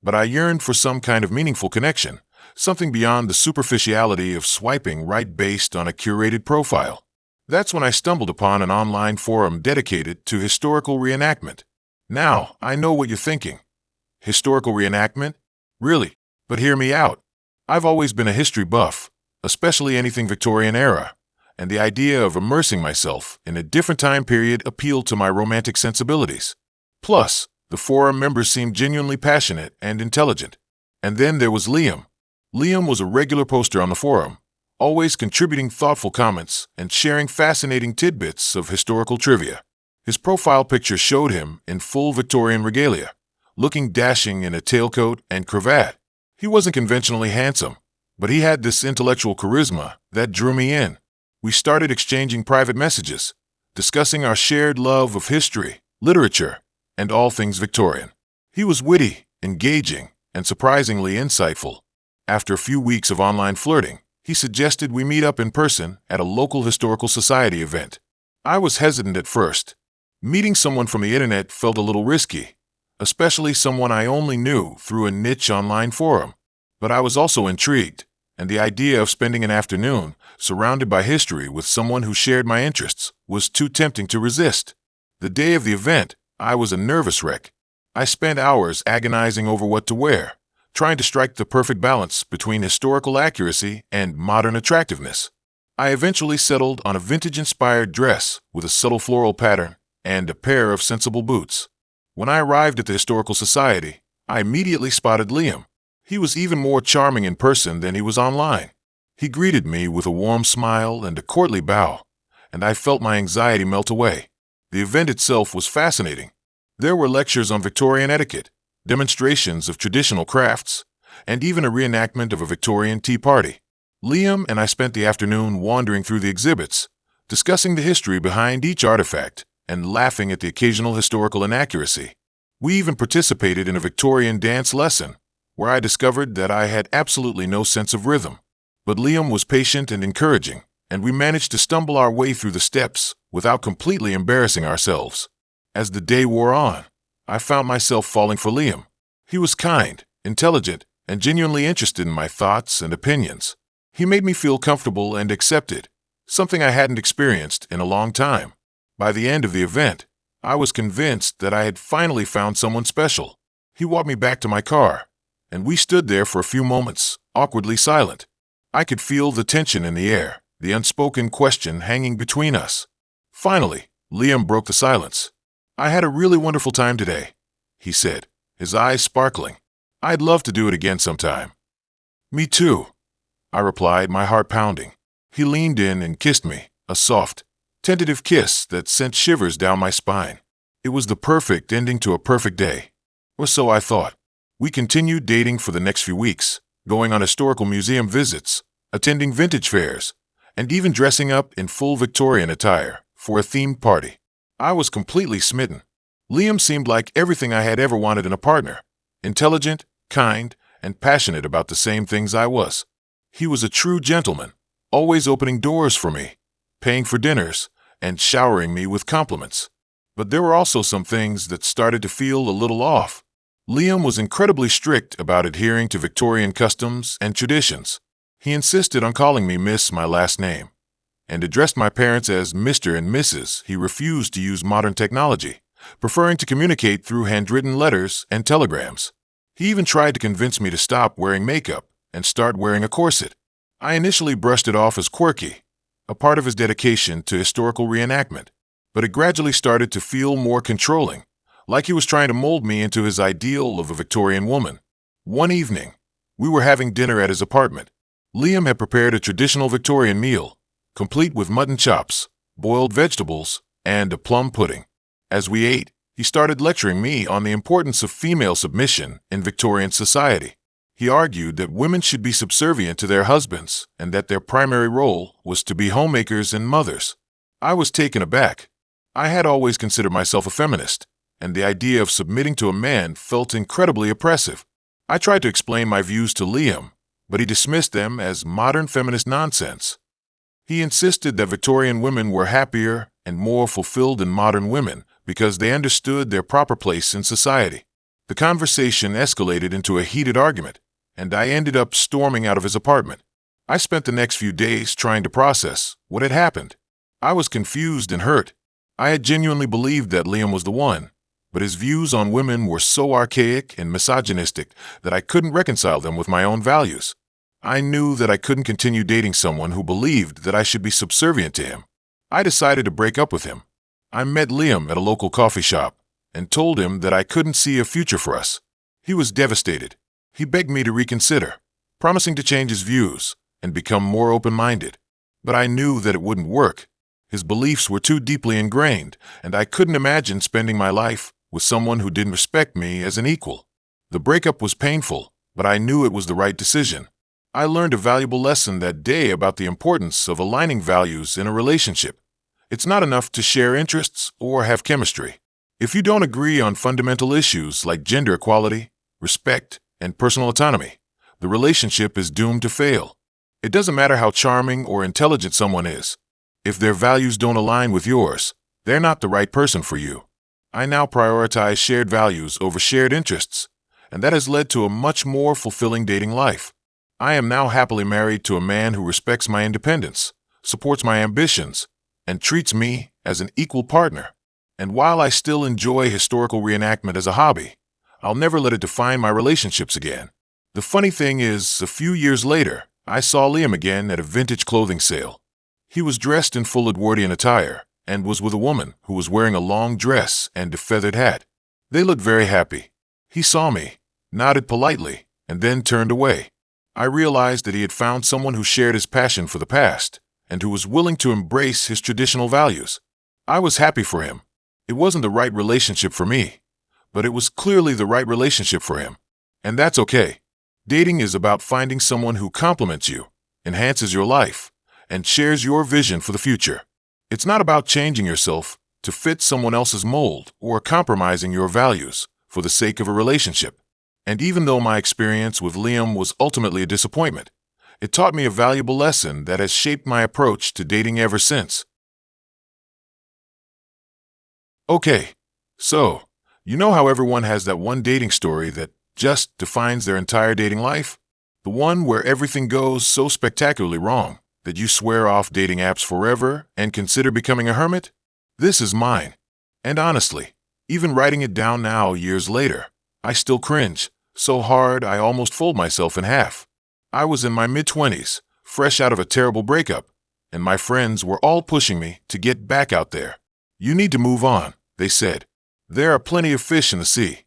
but I yearned for some kind of meaningful connection, something beyond the superficiality of swiping right based on a curated profile. That's when I stumbled upon an online forum dedicated to historical reenactment. Now, I know what you're thinking. Historical reenactment? Really? But hear me out. I've always been a history buff, especially anything Victorian era, and the idea of immersing myself in a different time period appealed to my romantic sensibilities. Plus, the forum members seemed genuinely passionate and intelligent. And then there was Liam. Liam was a regular poster on the forum, always contributing thoughtful comments and sharing fascinating tidbits of historical trivia. His profile picture showed him in full Victorian regalia, looking dashing in a tailcoat and cravat. He wasn't conventionally handsome, but he had this intellectual charisma that drew me in. We started exchanging private messages, discussing our shared love of history, literature, and all things Victorian. He was witty, engaging, and surprisingly insightful. After a few weeks of online flirting, he suggested we meet up in person at a local historical society event. I was hesitant at first. Meeting someone from the internet felt a little risky, especially someone I only knew through a niche online forum. But I was also intrigued, and the idea of spending an afternoon surrounded by history with someone who shared my interests was too tempting to resist. The day of the event, I was a nervous wreck. I spent hours agonizing over what to wear, trying to strike the perfect balance between historical accuracy and modern attractiveness. I eventually settled on a vintage-inspired dress with a subtle floral pattern and a pair of sensible boots. When I arrived at the Historical Society, I immediately spotted Liam. He was even more charming in person than he was online. He greeted me with a warm smile and a courtly bow, and I felt my anxiety melt away. The event itself was fascinating. There were lectures on Victorian etiquette, demonstrations of traditional crafts, and even a reenactment of a Victorian tea party. Liam and I spent the afternoon wandering through the exhibits, discussing the history behind each artifact, and laughing at the occasional historical inaccuracy. We even participated in a Victorian dance lesson, where I discovered that I had absolutely no sense of rhythm. But Liam was patient and encouraging, and we managed to stumble our way through the steps without completely embarrassing ourselves. As the day wore on, I found myself falling for Liam. He was kind, intelligent, and genuinely interested in my thoughts and opinions. He made me feel comfortable and accepted, something I hadn't experienced in a long time. By the end of the event, I was convinced that I had finally found someone special. He walked me back to my car, and we stood there for a few moments, awkwardly silent. I could feel the tension in the air, the unspoken question hanging between us. Finally, Liam broke the silence. "I had a really wonderful time today," he said, his eyes sparkling. "I'd love to do it again sometime." "Me too," I replied, my heart pounding. He leaned in and kissed me, a soft, tentative kiss that sent shivers down my spine. It was the perfect ending to a perfect day. Or so I thought. We continued dating for the next few weeks, going on historical museum visits, attending vintage fairs, and even dressing up in full Victorian attire for a themed party. I was completely smitten. Liam seemed like everything I had ever wanted in a partner: intelligent, kind, and passionate about the same things I was. He was a true gentleman, always opening doors for me, paying for dinners, and showering me with compliments. But there were also some things that started to feel a little off. Liam was incredibly strict about adhering to Victorian customs and traditions. He insisted on calling me Miss, my last name, and addressed my parents as Mr. and Mrs. He refused to use modern technology, preferring to communicate through handwritten letters and telegrams. He even tried to convince me to stop wearing makeup and start wearing a corset. I initially brushed it off as quirky, a part of his dedication to historical reenactment, but it gradually started to feel more controlling, like he was trying to mold me into his ideal of a Victorian woman. One evening, we were having dinner at his apartment. Liam had prepared a traditional Victorian meal, complete with mutton chops, boiled vegetables, and a plum pudding. As we ate, he started lecturing me on the importance of female submission in Victorian society. He argued that women should be subservient to their husbands and that their primary role was to be homemakers and mothers. I was taken aback. I had always considered myself a feminist, and the idea of submitting to a man felt incredibly oppressive. I tried to explain my views to Liam, but he dismissed them as modern feminist nonsense. He insisted that Victorian women were happier and more fulfilled than modern women because they understood their proper place in society. The conversation escalated into a heated argument, and I ended up storming out of his apartment. I spent the next few days trying to process what had happened. I was confused and hurt. I had genuinely believed that Liam was the one, but his views on women were so archaic and misogynistic that I couldn't reconcile them with my own values. I knew that I couldn't continue dating someone who believed that I should be subservient to him. I decided to break up with him. I met Liam at a local coffee shop and told him that I couldn't see a future for us. He was devastated. He begged me to reconsider, promising to change his views and become more open-minded. But I knew that it wouldn't work. His beliefs were too deeply ingrained, and I couldn't imagine spending my life with someone who didn't respect me as an equal. The breakup was painful, but I knew it was the right decision. I learned a valuable lesson that day about the importance of aligning values in a relationship. It's not enough to share interests or have chemistry. If you don't agree on fundamental issues like gender equality, respect, and personal autonomy, the relationship is doomed to fail. It doesn't matter how charming or intelligent someone is. If their values don't align with yours, they're not the right person for you. I now prioritize shared values over shared interests, and that has led to a much more fulfilling dating life. I am now happily married to a man who respects my independence, supports my ambitions, and treats me as an equal partner. And while I still enjoy historical reenactment as a hobby, I'll never let it define my relationships again. The funny thing is, a few years later, I saw Liam again at a vintage clothing sale. He was dressed in full Edwardian attire and was with a woman who was wearing a long dress and a feathered hat. They looked very happy. He saw me, nodded politely, and then turned away. I realized that he had found someone who shared his passion for the past and who was willing to embrace his traditional values. I was happy for him. It wasn't the right relationship for me, but it was clearly the right relationship for him. And that's okay. Dating is about finding someone who complements you, enhances your life, and shares your vision for the future. It's not about changing yourself to fit someone else's mold or compromising your values for the sake of a relationship. And even though my experience with Liam was ultimately a disappointment, it taught me a valuable lesson that has shaped my approach to dating ever since. Okay, so, you know how everyone has that one dating story that just defines their entire dating life? The one where everything goes so spectacularly wrong that you swear off dating apps forever and consider becoming a hermit? This is mine. And honestly, even writing it down now years later, I still cringe so hard I almost fold myself in half. I was in my mid-20s, fresh out of a terrible breakup, and my friends were all pushing me to get back out there. You need to move on, they said. There are plenty of fish in the sea.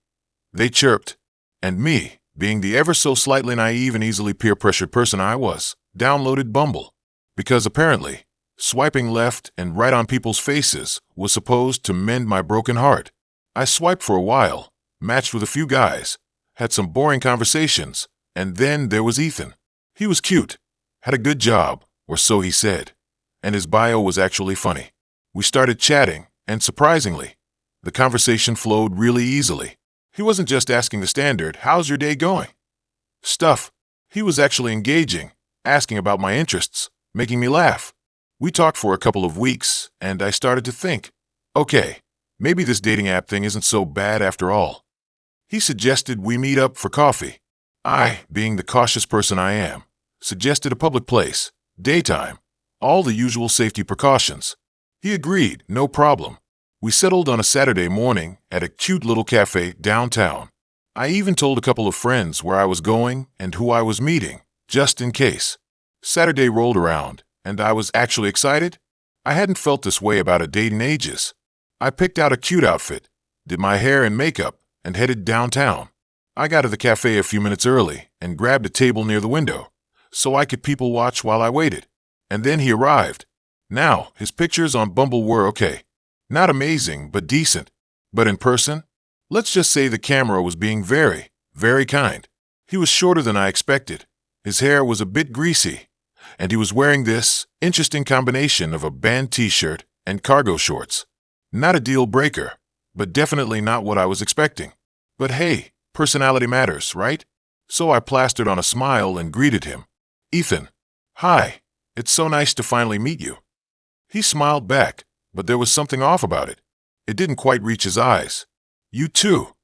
They chirped. And me, being the ever so slightly naive and easily peer-pressured person I was, downloaded Bumble. Because apparently, swiping left and right on people's faces was supposed to mend my broken heart. I swiped for a while, matched with a few guys, had some boring conversations, and then there was Ethan. He was cute, had a good job, or so he said, and his bio was actually funny. We started chatting, and surprisingly, the conversation flowed really easily. He wasn't just asking the standard, "How's your day going?" stuff. He was actually engaging, asking about my interests, making me laugh. We talked for a couple of weeks, and I started to think, okay, maybe this dating app thing isn't so bad after all. He suggested we meet up for coffee. I, being the cautious person I am, suggested a public place, daytime, all the usual safety precautions. He agreed, no problem. We settled on a Saturday morning at a cute little cafe downtown. I even told a couple of friends where I was going and who I was meeting, just in case. Saturday rolled around, and I was actually excited. I hadn't felt this way about a date in ages. I picked out a cute outfit, did my hair and makeup, and headed downtown. I got to the cafe a few minutes early and grabbed a table near the window, so I could people watch while I waited. And then he arrived. Now, his pictures on Bumble were okay. Not amazing, but decent. But in person, let's just say the camera was being very, very kind. He was shorter than I expected. His hair was a bit greasy, and he was wearing this interesting combination of a band t-shirt and cargo shorts. Not a deal breaker, but definitely not what I was expecting. But hey, personality matters, right? So I plastered on a smile and greeted him. "Ethan, hi, it's so nice to finally meet you." He smiled back, but there was something off about it. It didn't quite reach his eyes. "You too,"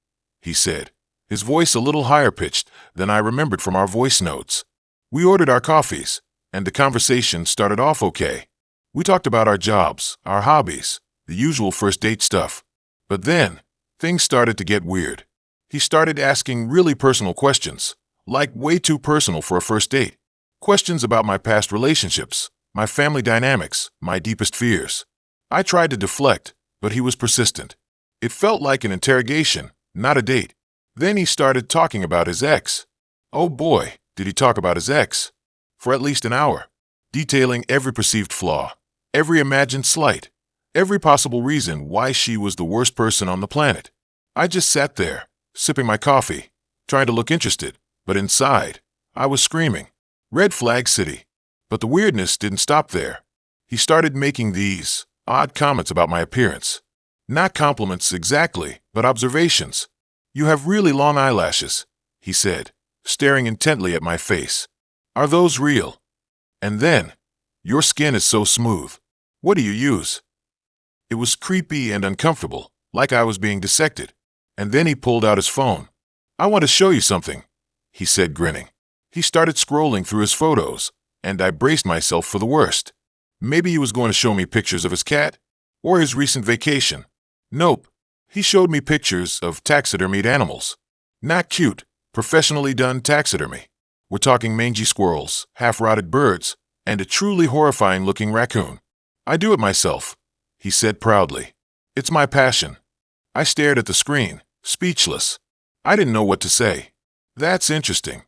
he said, his voice a little higher pitched than I remembered from our voice notes. We ordered our coffees, and the conversation started off okay. We talked about our jobs, our hobbies, the usual first date stuff. But then, things started to get weird. He started asking really personal questions, like way too personal for a first date. Questions about my past relationships, my family dynamics, my deepest fears. I tried to deflect, but he was persistent. It felt like an interrogation, not a date. Then he started talking about his ex. Oh boy, did he talk about his ex. For at least an hour, detailing every perceived flaw, every imagined slight, every possible reason why she was the worst person on the planet. I just sat there, sipping my coffee, trying to look interested, but inside, I was screaming, "Red flag city." But the weirdness didn't stop there. He started making these odd comments about my appearance. Not compliments exactly, but observations. "You have really long eyelashes," he said, staring intently at my face. Are those real? And then, your skin is so smooth. What do you use? It was creepy and uncomfortable, like I was being dissected. And then he pulled out his phone. I want to show you something, he said, grinning. He started scrolling through his photos, and I braced myself for the worst. Maybe he was going to show me pictures of his cat? Or his recent vacation? Nope. He showed me pictures of taxidermied animals. Not cute, professionally done taxidermy. We're talking mangy squirrels, half-rotted birds, and a truly horrifying-looking raccoon. I do it myself, he said proudly. It's my passion. I stared at the screen, speechless. I didn't know what to say. That's interesting,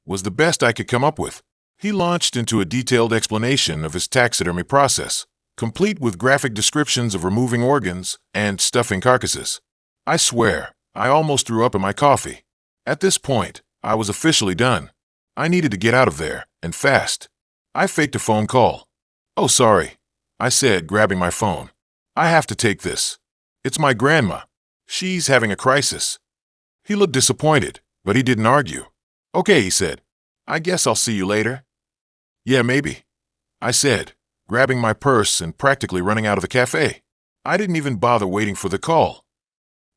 was the best I could come up with. He launched into a detailed explanation of his taxidermy process, complete with graphic descriptions of removing organs and stuffing carcasses. I swear, I almost threw up in my coffee. At this point, I was officially done. I needed to get out of there, and fast. I faked a phone call. Oh, sorry, I said, grabbing my phone. I have to take this. It's my grandma. She's having a crisis. He looked disappointed, but he didn't argue. Okay, he said. I guess I'll see you later. Yeah, maybe, I said, grabbing my purse and practically running out of the cafe. I didn't even bother waiting for the call.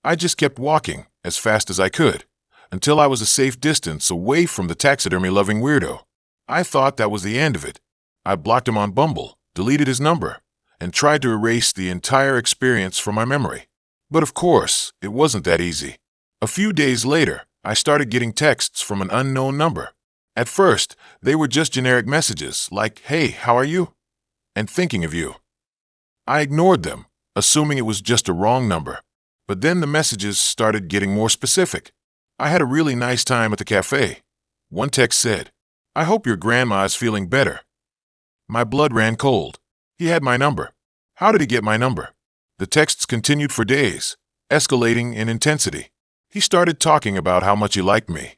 I just kept walking, as fast as I could, until I was a safe distance away from the taxidermy-loving weirdo. I thought that was the end of it. I blocked him on Bumble, deleted his number, and tried to erase the entire experience from my memory. But of course, it wasn't that easy. A few days later, I started getting texts from an unknown number. At first, they were just generic messages like, "Hey, how are you?" and "thinking of you." I ignored them, assuming it was just a wrong number. But then the messages started getting more specific. I had a really nice time at the cafe. One text said, "I hope your grandma is feeling better." My blood ran cold. He had my number. How did he get my number? The texts continued for days, escalating in intensity. He started talking about how much he liked me,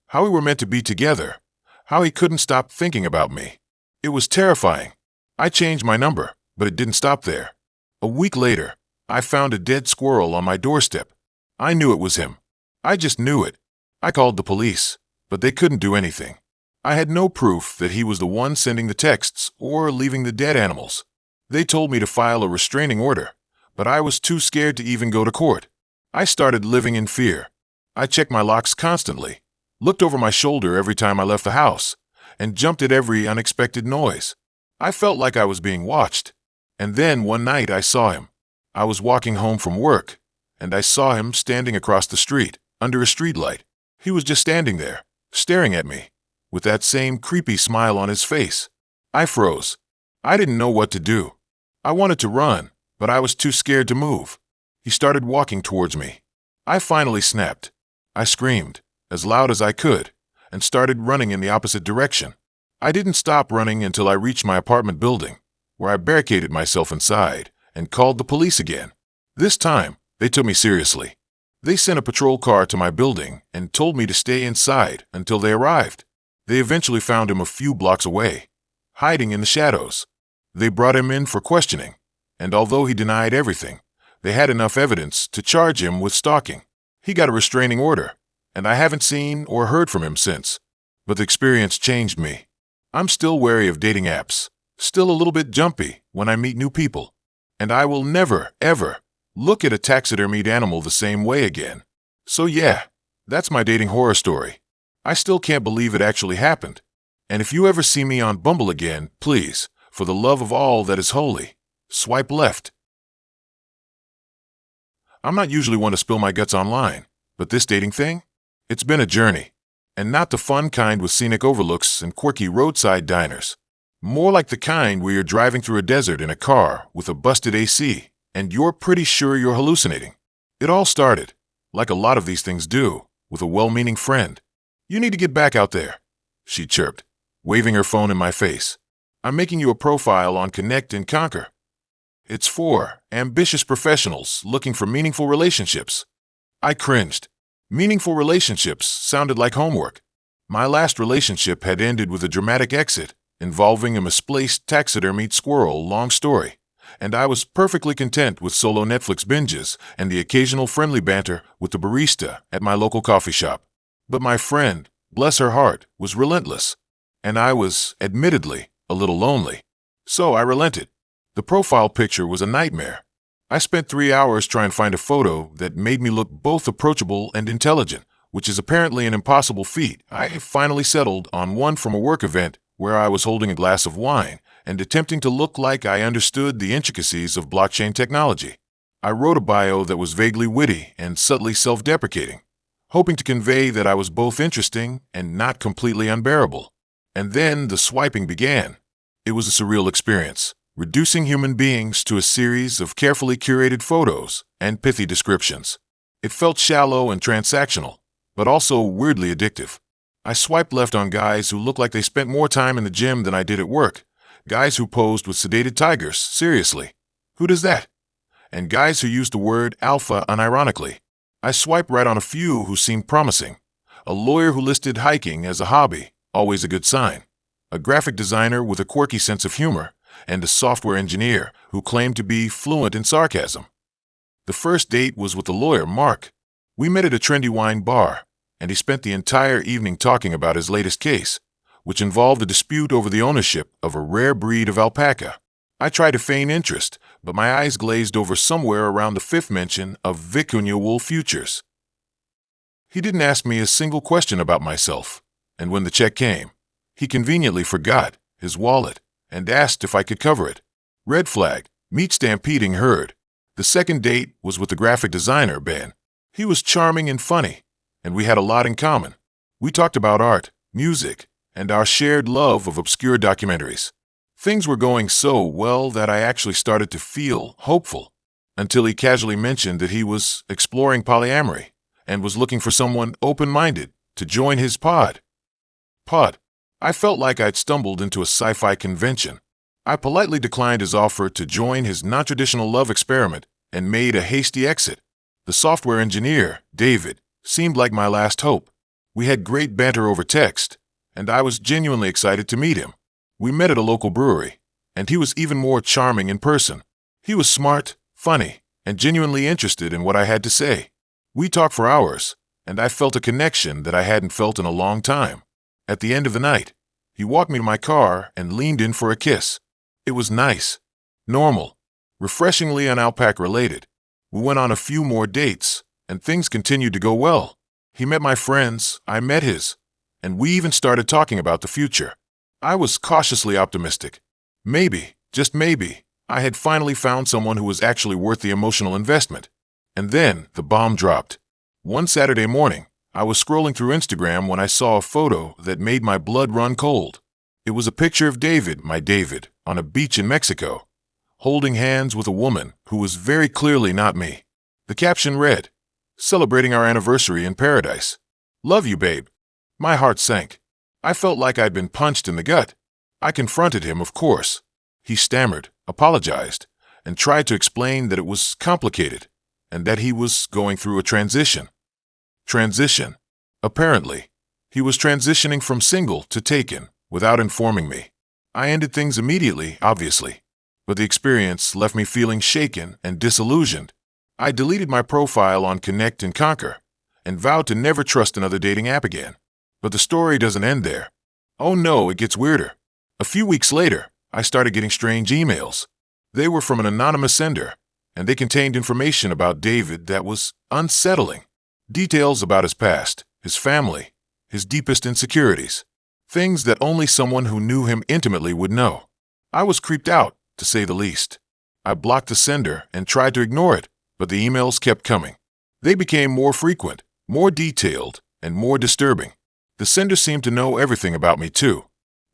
how we were meant to be together, how he couldn't stop thinking about me. It was terrifying. I changed my number, but it didn't stop there. A week later, I found a dead squirrel on my doorstep. I knew it was him. I just knew it. I called the police, but they couldn't do anything. I had no proof that he was the one sending the texts or leaving the dead animals. They told me to file a restraining order, but I was too scared to even go to court. I started living in fear. I checked my locks constantly, looked over my shoulder every time I left the house, and jumped at every unexpected noise. I felt like I was being watched. And then one night I saw him. I was walking home from work, and I saw him standing across the street, under a streetlight. He was just standing there, staring at me, with that same creepy smile on his face. I froze. I didn't know what to do. I wanted to run, but I was too scared to move. He started walking towards me. I finally snapped. I screamed, as loud as I could, and started running in the opposite direction. I didn't stop running until I reached my apartment building, where I barricaded myself inside and called the police again. This time, they took me seriously. They sent a patrol car to my building and told me to stay inside until they arrived. They eventually found him a few blocks away, hiding in the shadows. They brought him in for questioning, and although he denied everything, they had enough evidence to charge him with stalking. He got a restraining order, and I haven't seen or heard from him since. But the experience changed me. I'm still wary of dating apps, still a little bit jumpy when I meet new people, and I will never, ever look at a taxidermied animal the same way again. So yeah, that's my dating horror story. I still can't believe it actually happened. And if you ever see me on Bumble again, please, for the love of all that is holy, swipe left. I'm not usually one to spill my guts online, but this dating thing? It's been a journey. And not the fun kind with scenic overlooks and quirky roadside diners. More like the kind where you're driving through a desert in a car with a busted AC, and you're pretty sure you're hallucinating. It all started, like a lot of these things do, with a well-meaning friend. "You need to get back out there," she chirped, waving her phone in my face. "I'm making you a profile on Connect and Conquer. It's for ambitious professionals looking for meaningful relationships." I cringed. Meaningful relationships sounded like homework. My last relationship had ended with a dramatic exit involving a misplaced taxidermied squirrel, long story, and I was perfectly content with solo Netflix binges and the occasional friendly banter with the barista at my local coffee shop. But my friend bless her heart, was relentless. And I was, admittedly, a little lonely. So I relented. The profile picture was a nightmare. I spent 3 hours trying to find a photo that made me look both approachable and intelligent, which is apparently an impossible feat. I finally settled on one from a work event where I was holding a glass of wine and attempting to look like I understood the intricacies of blockchain technology. I wrote a bio that was vaguely witty and subtly self-deprecating, hoping to convey that I was both interesting and not completely unbearable. And then the swiping began. It was a surreal experience, reducing human beings to a series of carefully curated photos and pithy descriptions. It felt shallow and transactional, but also weirdly addictive. I swiped left on guys who looked like they spent more time in the gym than I did at work, guys who posed with sedated tigers, seriously. Who does that? And guys who used the word alpha unironically. I swiped right on a few who seemed promising. A lawyer who listed hiking as a hobby, always a good sign. A graphic designer with a quirky sense of humor, and a software engineer who claimed to be fluent in sarcasm. The first date was with the lawyer, Mark. We met at a trendy wine bar, and he spent the entire evening talking about his latest case, which involved a dispute over the ownership of a rare breed of alpaca. I tried to feign interest, but my eyes glazed over somewhere around the fifth mention of Victorian wool futures. He didn't ask me a single question about myself, and when the check came, he conveniently forgot his wallet and asked if I could cover it. Red flag, meat stampeding herd. The second date was with the graphic designer, Ben. He was charming and funny, and we had a lot in common. We talked about art, music, and our shared love of obscure documentaries. Things were going so well that I actually started to feel hopeful, until he casually mentioned that he was exploring polyamory and was looking for someone open-minded to join his pod. I felt like I'd stumbled into a sci-fi convention. I politely declined his offer to join his non-traditional love experiment and made a hasty exit. The software engineer, David, seemed like my last hope. We had great banter over text, and I was genuinely excited to meet him. We met at a local brewery, and he was even more charming in person. He was smart, funny, and genuinely interested in what I had to say. We talked for hours, and I felt a connection that I hadn't felt in a long time. At the end of the night, he walked me to my car and leaned in for a kiss. It was nice, normal, refreshingly unalpaca-related. We went on a few more dates, and things continued to go well. He met my friends, I met his, and we even started talking about the future. I was cautiously optimistic. Maybe, just maybe, I had finally found someone who was actually worth the emotional investment. And then the bomb dropped. One Saturday morning, I was scrolling through Instagram when I saw a photo that made my blood run cold. It was a picture of David, my David, on a beach in Mexico, holding hands with a woman who was very clearly not me. The caption read, "Celebrating our anniversary in paradise. Love you, babe." My heart sank. I felt like I'd been punched in the gut. I confronted him, of course. He stammered, apologized, and tried to explain that it was complicated and that he was going through a transition. Transition. Apparently, he was transitioning from single to taken without informing me. I ended things immediately, obviously, but the experience left me feeling shaken and disillusioned. I deleted my profile on Connect and Conquer and vowed to never trust another dating app again. But the story doesn't end there. Oh no, it gets weirder. A few weeks later, I started getting strange emails. They were from an anonymous sender, and they contained information about David that was unsettling. Details about his past, his family, his deepest insecurities. Things that only someone who knew him intimately would know. I was creeped out, to say the least. I blocked the sender and tried to ignore it, but the emails kept coming. They became more frequent, more detailed, and more disturbing. The sender seemed to know everything about me, too.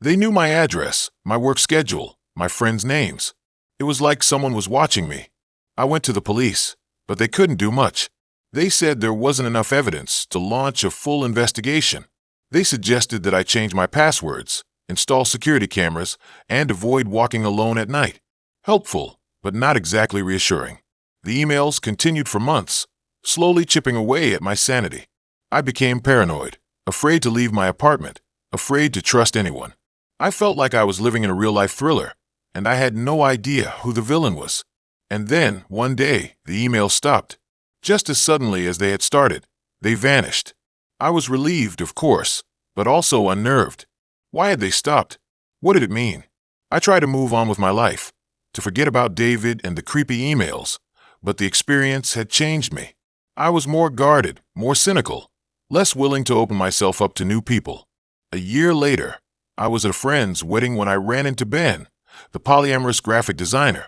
They knew my address, my work schedule, my friends' names. It was like someone was watching me. I went to the police, but they couldn't do much. They said there wasn't enough evidence to launch a full investigation. They suggested that I change my passwords, install security cameras, and avoid walking alone at night. Helpful, but not exactly reassuring. The emails continued for months, slowly chipping away at my sanity. I became paranoid, afraid to leave my apartment, afraid to trust anyone. I felt like I was living in a real-life thriller, and I had no idea who the villain was. And then, one day, the emails stopped. Just as suddenly as they had started, they vanished. I was relieved, of course, but also unnerved. Why had they stopped? What did it mean? I tried to move on with my life, to forget about David and the creepy emails, but the experience had changed me. I was more guarded, more cynical, less willing to open myself up to new people. A year later, I was at a friend's wedding when I ran into Ben, the polyamorous graphic designer.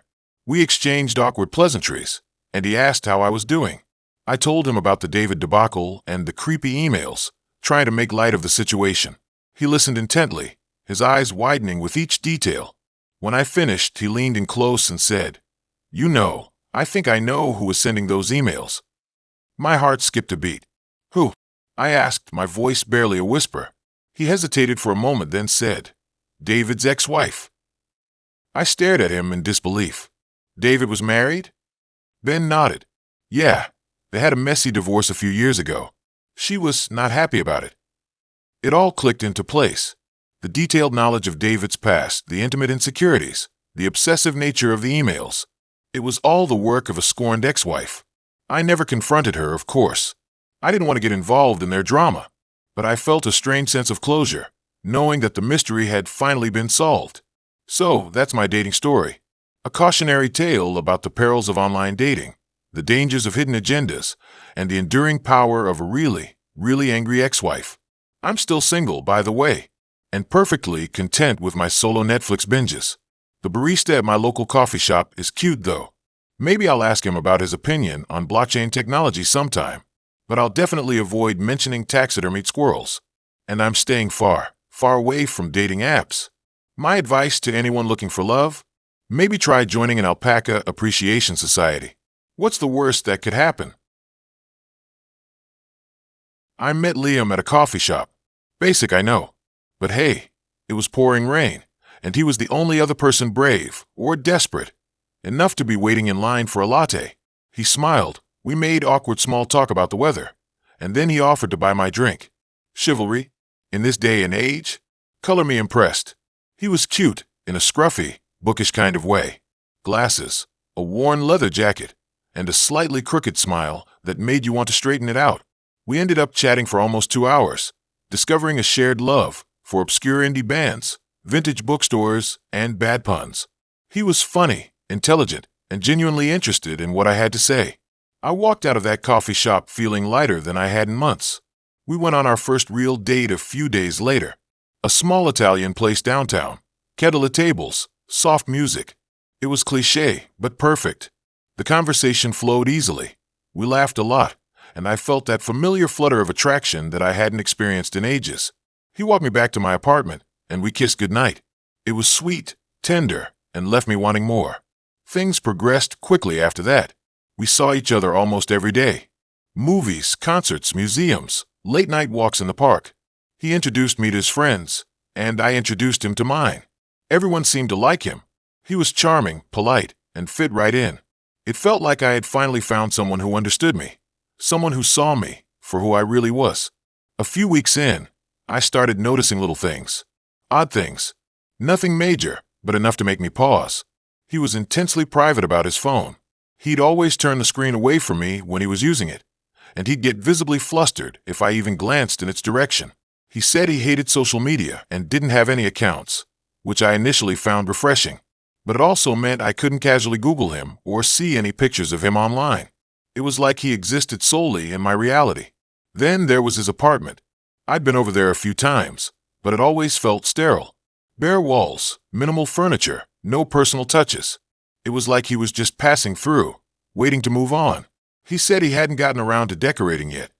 We exchanged awkward pleasantries, and he asked how I was doing. I told him about the David debacle and the creepy emails, trying to make light of the situation. He listened intently, his eyes widening with each detail. When I finished, he leaned in close and said, "You know, I think I know who was sending those emails." My heart skipped a beat. "Who?" I asked, my voice barely a whisper. He hesitated for a moment, then said, "David's ex-wife." I stared at him in disbelief. David was married? Ben nodded. Yeah, they had a messy divorce a few years ago. She was not happy about it. It all clicked into place. The detailed knowledge of David's past, the intimate insecurities, the obsessive nature of the emails. It was all the work of a scorned ex-wife. I never confronted her, of course. I didn't want to get involved in their drama, but I felt a strange sense of closure, knowing that the mystery had finally been solved. So, that's my dating story. A cautionary tale about the perils of online dating, the dangers of hidden agendas, and the enduring power of a really, really angry ex-wife. I'm still single, by the way, and perfectly content with my solo Netflix binges. The barista at my local coffee shop is cute, though. Maybe I'll ask him about his opinion on blockchain technology sometime, but I'll definitely avoid mentioning taxidermied squirrels. And I'm staying far, far away from dating apps. My advice to anyone looking for love? Maybe try joining an alpaca appreciation society. What's the worst that could happen? I met Liam at a coffee shop. Basic, I know. But hey, it was pouring rain, and he was the only other person brave, or desperate, enough to be waiting in line for a latte. He smiled, we made awkward small talk about the weather, and then he offered to buy my drink. Chivalry? In this day and age? Color me impressed. He was cute, in a scruffy, bookish kind of way. Glasses, a worn leather jacket, and a slightly crooked smile that made you want to straighten it out. We ended up chatting for almost 2 hours, discovering a shared love for obscure indie bands, vintage bookstores, and bad puns. He was funny, intelligent, and genuinely interested in what I had to say. I walked out of that coffee shop feeling lighter than I had in months. We went on our first real date a few days later. A small Italian place downtown, kettle of tables, soft music. It was cliché, but perfect. The conversation flowed easily. We laughed a lot, and I felt that familiar flutter of attraction that I hadn't experienced in ages. He walked me back to my apartment, and we kissed goodnight. It was sweet, tender, and left me wanting more. Things progressed quickly after that. We saw each other almost every day. Movies, concerts, museums, late-night walks in the park. He introduced me to his friends, and I introduced him to mine. Everyone seemed to like him. He was charming, polite, and fit right in. It felt like I had finally found someone who understood me, someone who saw me for who I really was. A few weeks in, I started noticing little things, odd things. Nothing major, but enough to make me pause. He was intensely private about his phone. He'd always turn the screen away from me when he was using it, and he'd get visibly flustered if I even glanced in its direction. He said he hated social media and didn't have any accounts, which I initially found refreshing. But it also meant I couldn't casually Google him or see any pictures of him online. It was like he existed solely in my reality. Then there was his apartment. I'd been over there a few times, but it always felt sterile. Bare walls, minimal furniture, no personal touches. It was like he was just passing through, waiting to move on. He said he hadn't gotten around to decorating yet,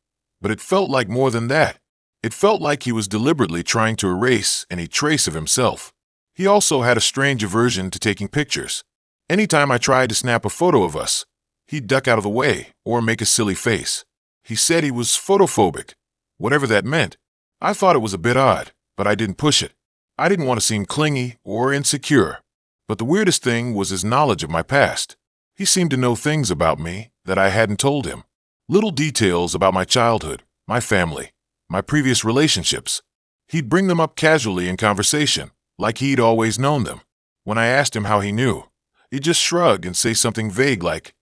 but it felt like more than that. It felt like he was deliberately trying to erase any trace of himself. He also had a strange aversion to taking pictures. Anytime I tried to snap a photo of us, he'd duck out of the way or make a silly face. He said he was photophobic, whatever that meant. I thought it was a bit odd, but I didn't push it. I didn't want to seem clingy or insecure. But the weirdest thing was his knowledge of my past. He seemed to know things about me that I hadn't told him. Little details about my childhood, my family, my previous relationships. He'd bring them up casually in conversation, like he'd always known them. When I asked him how he knew, he'd just shrug and say something vague like,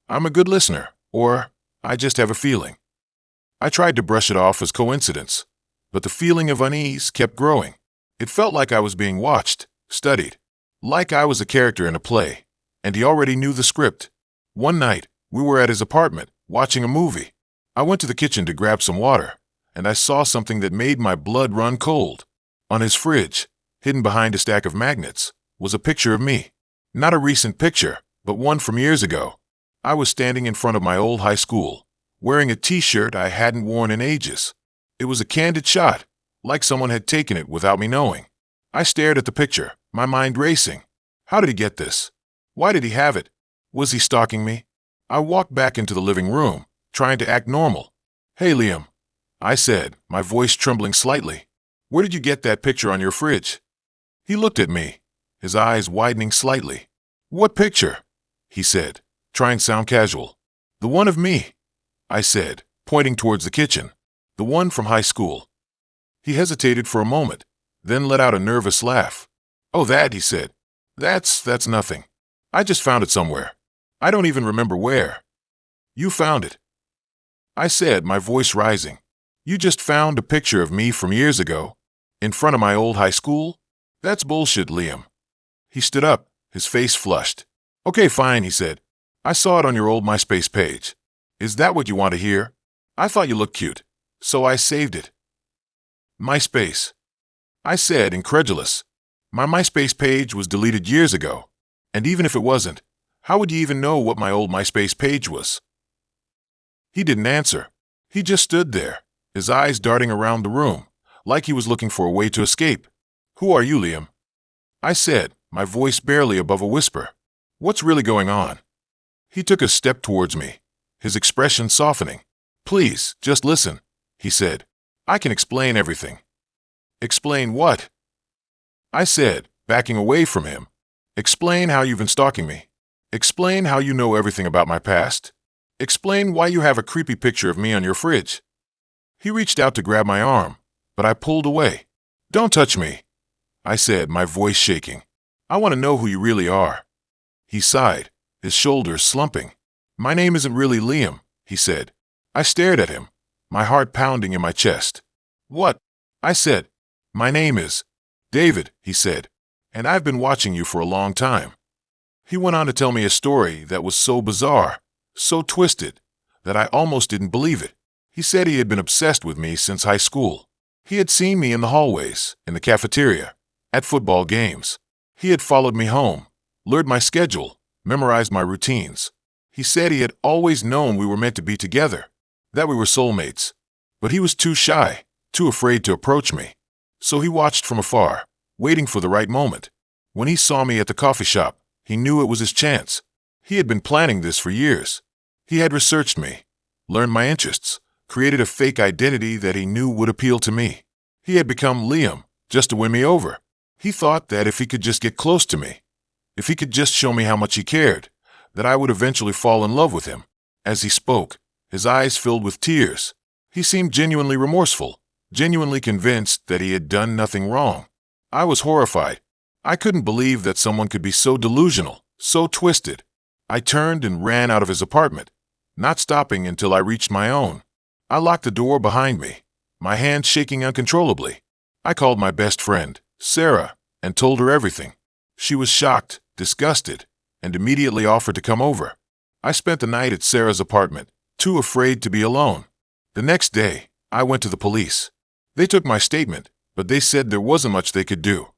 "I'm a good listener," or "I just have a feeling." I tried to brush it off as coincidence, but the feeling of unease kept growing. It felt like I was being watched, studied, like I was a character in a play, and he already knew the script. One night, we were at his apartment, watching a movie. I went to the kitchen to grab some water, and I saw something that made my blood run cold. On his fridge, hidden behind a stack of magnets, was a picture of me. Not a recent picture, but one from years ago. I was standing in front of my old high school, wearing a t-shirt I hadn't worn in ages. It was a candid shot, like someone had taken it without me knowing. I stared at the picture, my mind racing. How did he get this? Why did he have it? Was he stalking me? I walked back into the living room, trying to act normal. "Hey, Liam," I said, my voice trembling slightly. "Where did you get that picture on your fridge?" He looked at me, his eyes widening slightly. "What picture?" he said, trying to sound casual. "The one of me," I said, pointing towards the kitchen. "The one from high school." He hesitated for a moment, then let out a nervous laugh. "Oh, that," he said. That's nothing. I just found it somewhere. I don't even remember where." "You found it," I said, my voice rising. "You just found a picture of me from years ago, in front of my old high school? That's bullshit, Liam." He stood up, his face flushed. "Okay, fine," he said. "I saw it on your old MySpace page. Is that what you want to hear? I thought you looked cute, so I saved it." "MySpace," I said, incredulous. "My MySpace page was deleted years ago, and even if it wasn't, how would you even know what my old MySpace page was?" He didn't answer. He just stood there, his eyes darting around the room, like he was looking for a way to escape. "Who are you, Liam?" I said, my voice barely above a whisper. "What's really going on?" He took a step towards me, his expression softening. "Please, just listen," he said. "I can explain everything." "Explain what?" I said, backing away from him. "Explain how you've been stalking me. Explain how you know everything about my past. Explain why you have a creepy picture of me on your fridge." He reached out to grab my arm, but I pulled away. "Don't touch me," I said, my voice shaking. "I want to know who you really are." He sighed, his shoulders slumping. "My name isn't really Liam," he said. I stared at him, my heart pounding in my chest. "What?" I said. "My name is David," he said, "and I've been watching you for a long time." He went on to tell me a story that was so bizarre, so twisted, that I almost didn't believe it. He said he had been obsessed with me since high school. He had seen me in the hallways, in the cafeteria, at football games. He had followed me home, learned my schedule, memorized my routines. He said he had always known we were meant to be together, that we were soulmates. But he was too shy, too afraid to approach me. So he watched from afar, waiting for the right moment. When he saw me at the coffee shop, he knew it was his chance. He had been planning this for years. He had researched me, learned my interests, created a fake identity that he knew would appeal to me. He had become Liam, just to win me over. He thought that if he could just get close to me, if he could just show me how much he cared, that I would eventually fall in love with him. As he spoke, his eyes filled with tears. He seemed genuinely remorseful, genuinely convinced that he had done nothing wrong. I was horrified. I couldn't believe that someone could be so delusional, so twisted. I turned and ran out of his apartment, not stopping until I reached my own. I locked the door behind me, my hands shaking uncontrollably. I called my best friend, Sarah, and told her everything. She was shocked, disgusted, and immediately offered to come over. I spent the night at Sarah's apartment, too afraid to be alone. The next day, I went to the police. They took my statement, but they said there wasn't much they could do.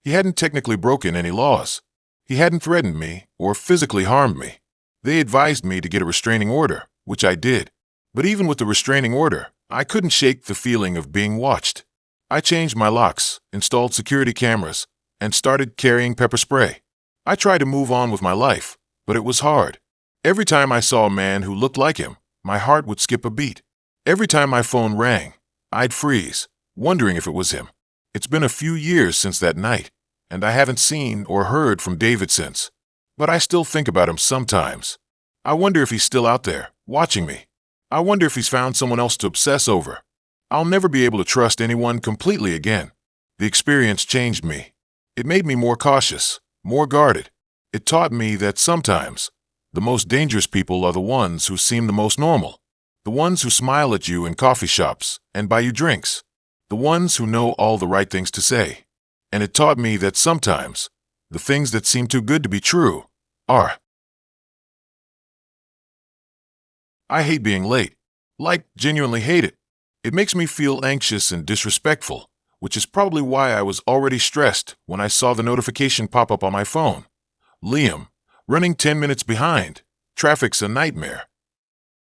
He hadn't technically broken any laws. He hadn't threatened me or physically harmed me. They advised me to get a restraining order, which I did. But even with the restraining order, I couldn't shake the feeling of being watched. I changed my locks, installed security cameras, and started carrying pepper spray. I tried to move on with my life, but it was hard. Every time I saw a man who looked like him, my heart would skip a beat. Every time my phone rang, I'd freeze, wondering if it was him. It's been a few years since that night, and I haven't seen or heard from David since. But I still think about him sometimes. I wonder if he's still out there, watching me. I wonder if he's found someone else to obsess over. I'll never be able to trust anyone completely again. The experience changed me. It made me more cautious, more guarded. It taught me that sometimes, the most dangerous people are the ones who seem the most normal. The ones who smile at you in coffee shops and buy you drinks. the ones who know all the right things to say. And it taught me that sometimes the things that seem too good to be true are. I hate being late. Like, genuinely hate it. It makes me feel anxious and disrespectful, which is probably why I was already stressed when I saw the notification pop up on my phone. Liam, running 10 minutes behind. Traffic's a nightmare.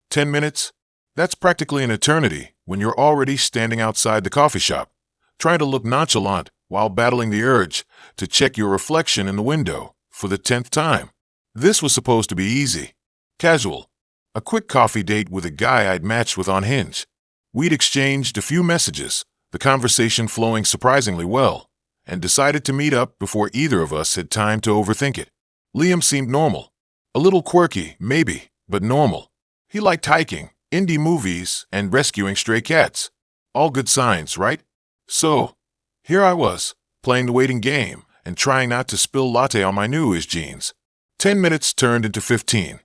10 minutes? That's practically an eternity when you're already standing outside the coffee shop, trying to look nonchalant while battling the urge to check your reflection in the window for the 10th time. This was supposed to be easy, casual, a quick coffee date with a guy I'd matched with on Hinge. We'd exchanged a few messages, the conversation flowing surprisingly well, and decided to meet up before either of us had time to overthink it. Liam seemed normal. A little quirky, maybe, but normal. He liked hiking, indie movies, and rescuing stray cats. All good signs, right? So, here I was, playing the waiting game and trying not to spill latte on my newish jeans. 10 minutes turned into 15.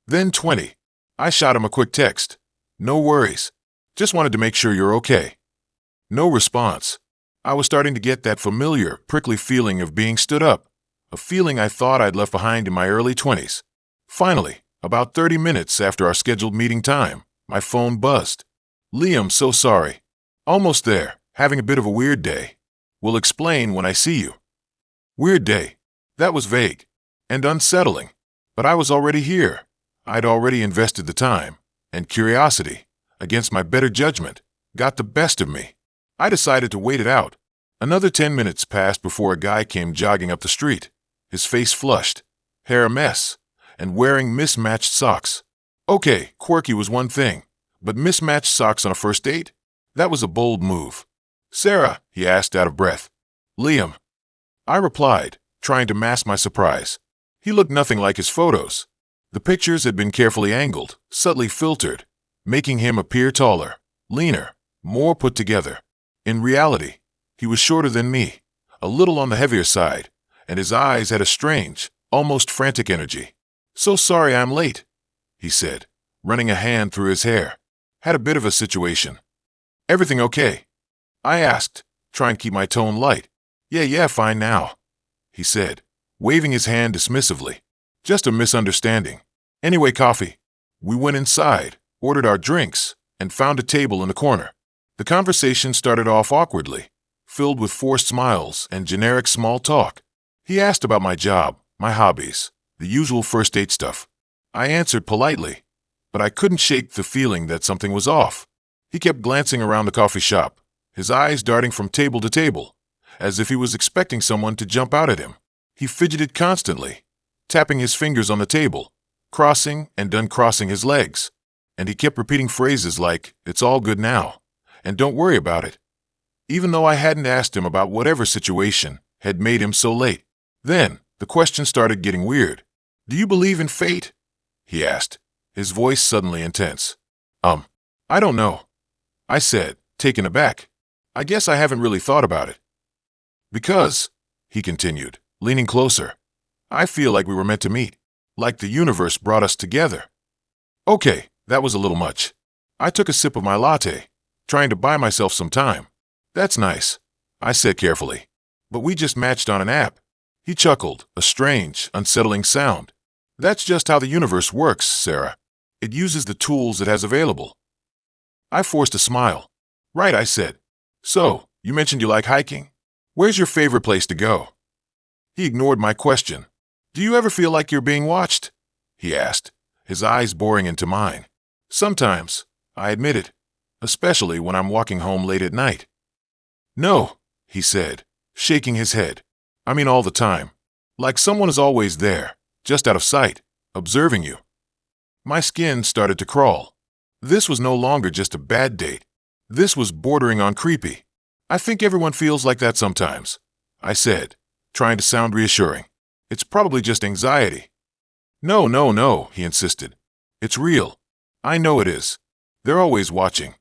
Then 20. I shot him a quick text. No worries. Just wanted to make sure you're okay. No response. I was starting to get that familiar, prickly feeling of being stood up, a feeling I thought I'd left behind in my early 20s. Finally, about 30 minutes after our scheduled meeting time, my phone buzzed. Liam, so sorry. Almost there, having a bit of a weird day. Will explain when I see you. Weird day. That was vague and unsettling, but I was already here. I'd already invested the time, and curiosity, against my better judgment, got the best of me. I decided to wait it out. Another 10 minutes passed before a guy came jogging up the street, his face flushed, hair a mess, and wearing mismatched socks. Okay, quirky was one thing, but mismatched socks on a first date? That was a bold move. Sarah, he asked out of breath. Liam. I replied, trying to mask my surprise. He looked nothing like his photos. The pictures had been carefully angled, subtly filtered, making him appear taller, leaner, more put together. In reality, he was shorter than me, a little on the heavier side, and his eyes had a strange, almost frantic energy. So sorry I'm late, he said, running a hand through his hair. Had a bit of a situation. Everything okay? I asked, trying to keep my tone light. Yeah, fine now, he said, waving his hand dismissively. Just a misunderstanding. Anyway, coffee. We went inside, ordered our drinks, and found a table in the corner. The conversation started off awkwardly, filled with forced smiles and generic small talk. He asked about my job, my hobbies, the usual first date stuff. I answered politely, but I couldn't shake the feeling that something was off. He kept glancing around the coffee shop, his eyes darting from table to table, as if he was expecting someone to jump out at him. He fidgeted constantly, tapping his fingers on the table, crossing and uncrossing his legs, and he kept repeating phrases like, "It's all good now," and "Don't worry about it," even though I hadn't asked him about whatever situation had made him so late. Then, the question started getting weird. "Do you believe in fate?" he asked, his voice suddenly intense. I don't know," I said, taken aback. "I guess I haven't really thought about it." "Because," he continued, leaning closer, "I feel like we were meant to meet, like the universe brought us together." Okay, that was a little much. I took a sip of my latte, trying to buy myself some time. "That's nice," I said carefully. "But we just matched on an app." He chuckled, a strange, unsettling sound. "That's just how the universe works, Sarah. It uses the tools it has available." I forced a smile. "Right," I said. "So, you mentioned you like hiking? Where's your favorite place to go?" He ignored my question. "Do you ever feel like you're being watched?" he asked, his eyes boring into mine. "Sometimes," I admitted, "especially when I'm walking home late at night." "No," he said, shaking his head. "I mean all the time. Like someone is always there, just out of sight, observing you." My skin started to crawl. This was no longer just a bad date. This was bordering on creepy. "I think everyone feels like that sometimes," I said, trying to sound reassuring. "It's probably just anxiety." No, he insisted. "It's real. I know it is. They're always watching."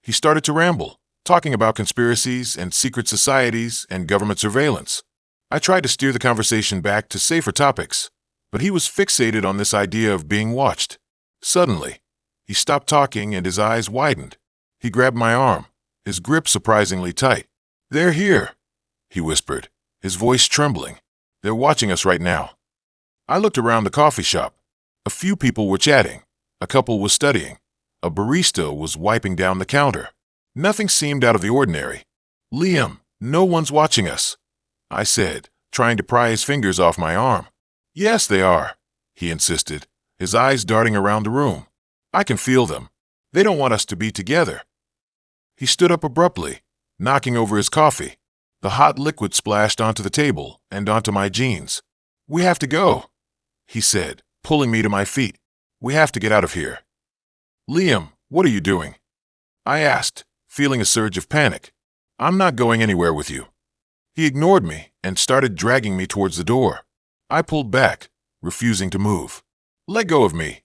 He started to ramble, talking about conspiracies and secret societies and government surveillance. I tried to steer the conversation back to safer topics, but he was fixated on this idea of being watched. Suddenly, he stopped talking and his eyes widened. He grabbed my arm, his grip surprisingly tight. "They're here," he whispered, his voice trembling. "They're watching us right now." I looked around the coffee shop. A few people were chatting. A couple was studying. A barista was wiping down the counter. Nothing seemed out of the ordinary. "Liam, no one's watching us," I said, trying to pry his fingers off my arm. "Yes, they are," he insisted, his eyes darting around the room. "I can feel them. They don't want us to be together." He stood up abruptly, knocking over his coffee. The hot liquid splashed onto the table and onto my jeans. "We have to go," he said, pulling me to my feet. "We have to get out of here." "Liam, what are you doing?" I asked, feeling a surge of panic. "I'm not going anywhere with you." He ignored me and started dragging me towards the door. I pulled back, refusing to move. "Let go of me,"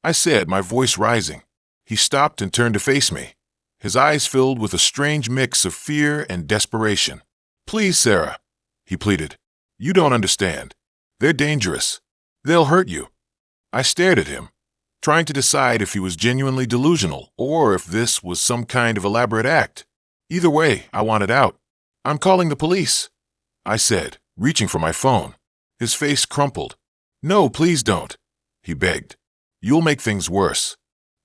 I said, my voice rising. He stopped and turned to face me, his eyes filled with a strange mix of fear and desperation. "Please, Sarah," he pleaded. "You don't understand. They're dangerous. They'll hurt you." I stared at him, trying to decide if he was genuinely delusional or if this was some kind of elaborate act. Either way, I wanted out. "I'm calling the police," I said, reaching for my phone. His face crumpled. "No, please don't," he begged. "You'll make things worse."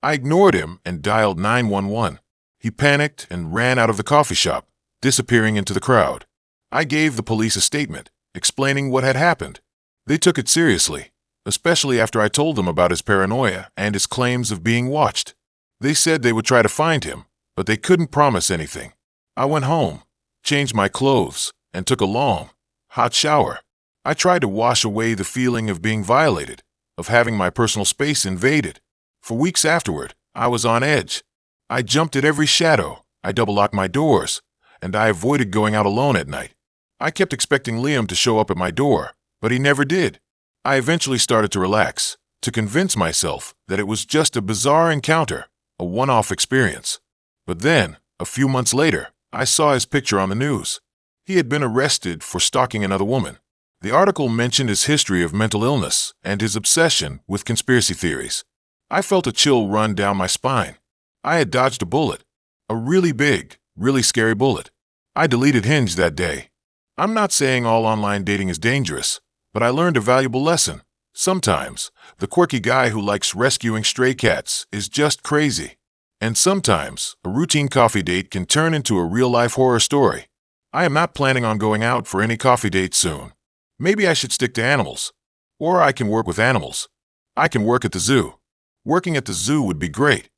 I ignored him and dialed 911. He panicked and ran out of the coffee shop, disappearing into the crowd. I gave the police a statement, explaining what had happened. They took it seriously, especially after I told them about his paranoia and his claims of being watched. They said they would try to find him, but they couldn't promise anything. I went home, changed my clothes, and took a long, hot shower. I tried to wash away the feeling of being violated, of having my personal space invaded. For weeks afterward, I was on edge. I jumped at every shadow, I double-locked my doors, and I avoided going out alone at night. I kept expecting Liam to show up at my door, but he never did. I eventually started to relax, to convince myself that it was just a bizarre encounter, a one-off experience. But then, a few months later, I saw his picture on the news. He had been arrested for stalking another woman. The article mentioned his history of mental illness and his obsession with conspiracy theories. I felt a chill run down my spine. I had dodged a bullet, a really big, really scary bullet. I deleted Hinge that day. I'm not saying all online dating is dangerous, but I learned a valuable lesson. Sometimes, the quirky guy who likes rescuing stray cats is just crazy. And sometimes, a routine coffee date can turn into a real-life horror story. I am not planning on going out for any coffee dates soon. Maybe I should stick to animals. Or I can work with animals. I can work at the zoo. Working at the zoo would be great.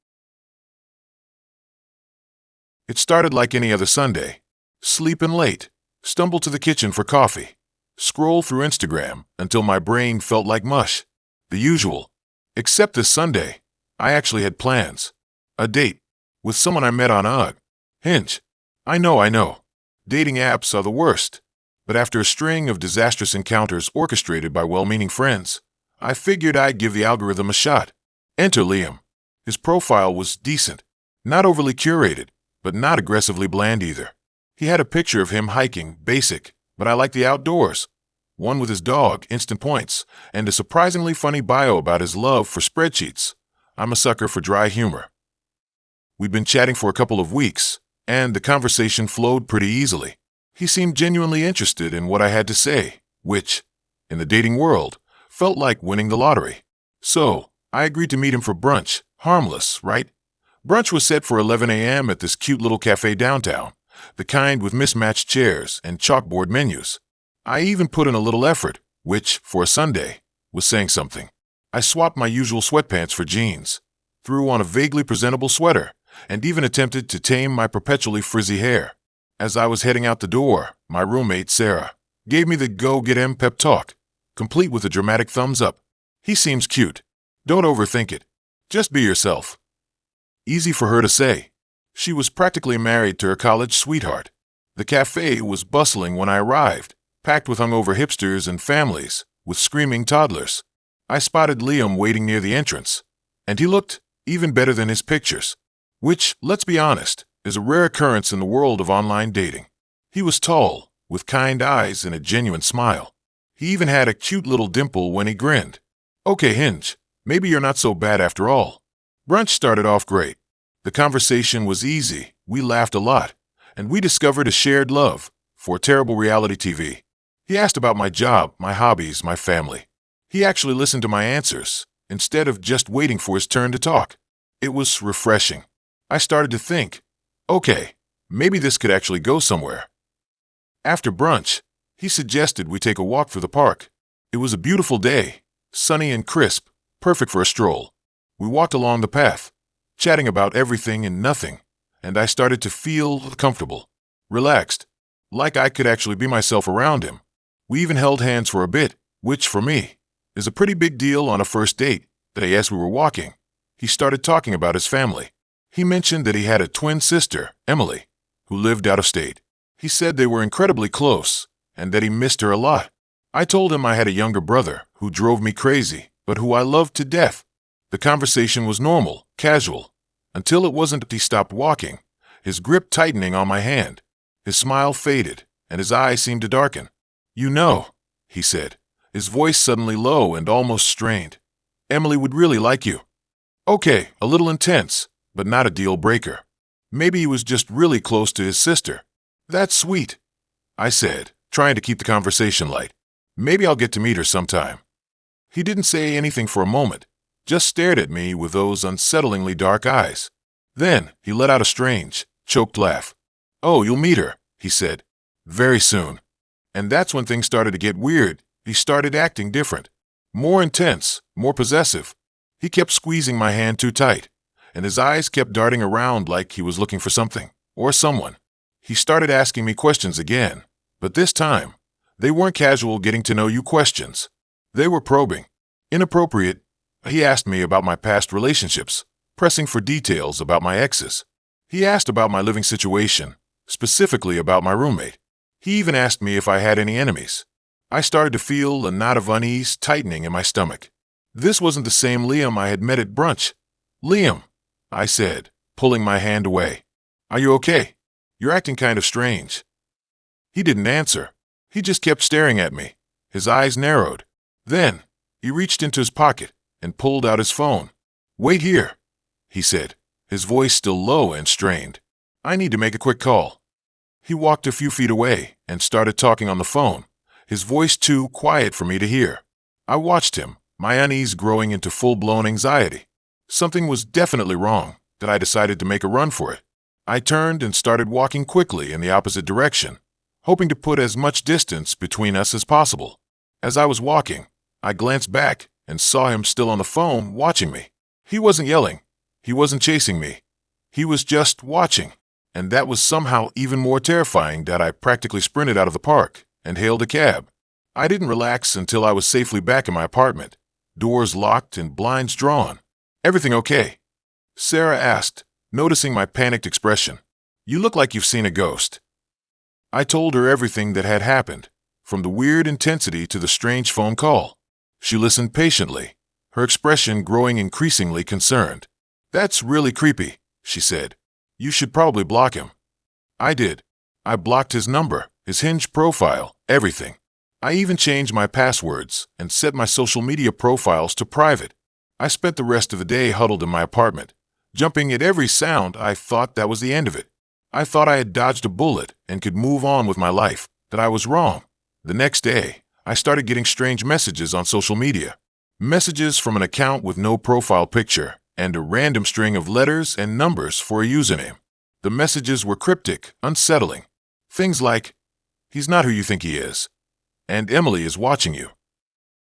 It started like any other Sunday. Sleep in late, stumble to the kitchen for coffee, scroll through Instagram until my brain felt like mush. The usual. Except this Sunday, I actually had plans. A date with someone I met on Hinge. I know. Dating apps are the worst. But after a string of disastrous encounters orchestrated by well-meaning friends, I figured I'd give the algorithm a shot. Enter Liam. His profile was decent, not overly curated, but not aggressively bland either. He had a picture of him hiking, basic, but I liked the outdoors. One with his dog, instant points, and a surprisingly funny bio about his love for spreadsheets. I'm a sucker for dry humor. We'd been chatting for a couple of weeks, and the conversation flowed pretty easily. He seemed genuinely interested in what I had to say, which, in the dating world, felt like winning the lottery. So, I agreed to meet him for brunch. Harmless, right? Brunch was set for 11 a.m. at this cute little cafe downtown, the kind with mismatched chairs and chalkboard menus. I even put in a little effort, which, for a Sunday, was saying something. I swapped my usual sweatpants for jeans, threw on a vaguely presentable sweater, and even attempted to tame my perpetually frizzy hair. As I was heading out the door, my roommate, Sarah, gave me the go-get-em pep talk, complete with a dramatic thumbs up. "He seems cute. Don't overthink it. Just be yourself." Easy for her to say. She was practically married to her college sweetheart. The cafe was bustling when I arrived, packed with hungover hipsters and families, with screaming toddlers. I spotted Liam waiting near the entrance, and he looked even better than his pictures, which, let's be honest, is a rare occurrence in the world of online dating. He was tall, with kind eyes and a genuine smile. He even had a cute little dimple when he grinned. "Okay, Hinge, maybe you're not so bad after all." Brunch started off great. The conversation was easy, We laughed a lot, and we discovered a shared love for terrible reality TV. He asked about my job, my hobbies, my family. He actually listened to my answers, instead of just waiting for his turn to talk. It was refreshing. I started to think, okay, maybe this could actually go somewhere. After brunch, he suggested we take a walk through the park. It was a beautiful day, sunny and crisp, perfect for a stroll. We walked along the path, chatting about everything and nothing, and I started to feel comfortable, relaxed, like I could actually be myself around him. We even held hands for a bit, which, for me, is a pretty big deal on a first date. As we were walking, he started talking about his family. He mentioned that he had a twin sister, Emily, who lived out of state. He said they were incredibly close, and that he missed her a lot. I told him I had a younger brother who drove me crazy, but who I loved to death. The conversation was normal, casual, until it wasn't. He stopped walking, his grip tightening on my hand. His smile faded, and his eyes seemed to darken. "You know," he said, his voice suddenly low and almost strained, "Emily would really like you." Okay, a little intense, but not a deal breaker. Maybe he was just really close to his sister. "That's sweet," I said, trying to keep the conversation light. "Maybe I'll get to meet her sometime." He didn't say anything for a moment, just stared at me with those unsettlingly dark eyes. Then he let out a strange, choked laugh. "Oh, you'll meet her," he said, "very soon." And that's when things started to get weird. He started acting different, more intense, more possessive. He kept squeezing my hand too tight, and his eyes kept darting around like he was looking for something or someone. He started asking me questions again, but this time, they weren't casual getting-to-know-you questions. They were probing, inappropriate. He asked me about my past relationships, pressing for details about my exes. He asked about my living situation, specifically about my roommate. He even asked me if I had any enemies. I started to feel a knot of unease tightening in my stomach. This wasn't the same Liam I had met at brunch. "Liam," I said, pulling my hand away. "Are you okay? You're acting kind of strange." He didn't answer. He just kept staring at me. His eyes narrowed. Then, he reached into his pocket and pulled out his phone. "Wait here," he said, his voice still low and strained. "I need to make a quick call." He walked a few feet away and started talking on the phone, his voice too quiet for me to hear. I watched him, my unease growing into full-blown anxiety. Something was definitely wrong, that I decided to make a run for it. I turned and started walking quickly in the opposite direction, hoping to put as much distance between us as possible. As I was walking, I glanced back and saw him still on the phone watching me. He wasn't yelling. He wasn't chasing me. He was just watching. And that was somehow even more terrifying that I practically sprinted out of the park and hailed a cab. I didn't relax until I was safely back in my apartment, doors locked and blinds drawn. "Everything okay?" Sarah asked, noticing my panicked expression. "You look like you've seen a ghost." I told her everything that had happened, from the weird intensity to the strange phone call. She listened patiently, her expression growing increasingly concerned. "That's really creepy," she said. "You should probably block him." I did. I blocked his number, his Hinge profile, everything. I even changed my passwords and set my social media profiles to private. I spent the rest of the day huddled in my apartment, jumping at every sound. I thought that was the end of it. I thought I had dodged a bullet and could move on with my life, that I was wrong. The next day, I started getting strange messages on social media. Messages from an account with no profile picture and a random string of letters and numbers for a username. The messages were cryptic, unsettling. Things like, "He's not who you think he is," and "Emily is watching you."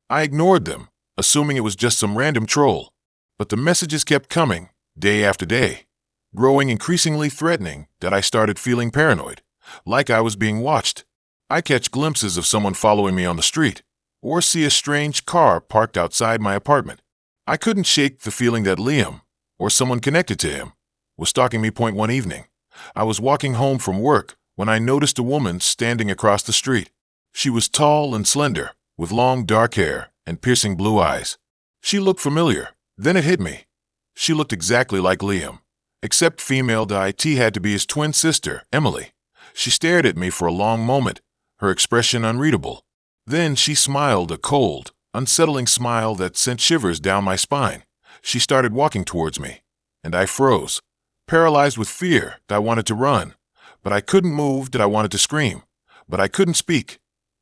I ignored them, assuming it was just some random troll. But the messages kept coming, day after day, growing increasingly threatening that I started feeling paranoid, like I was being watched. I catch glimpses of someone following me on the street, or see a strange car parked outside my apartment. I couldn't shake the feeling that Liam, or someone connected to him, was stalking me. One evening, I was walking home from work when I noticed a woman standing across the street. She was tall and slender, with long dark hair and piercing blue eyes. She looked familiar. Then it hit me. She looked exactly like Liam, except female. It had to be his twin sister, Emily. She stared at me for a long moment, her expression unreadable. Then she smiled, a cold, unsettling smile that sent shivers down my spine. She started walking towards me, and I froze. Paralyzed with fear that I wanted to run, but I couldn't move, that I wanted to scream, but I couldn't speak.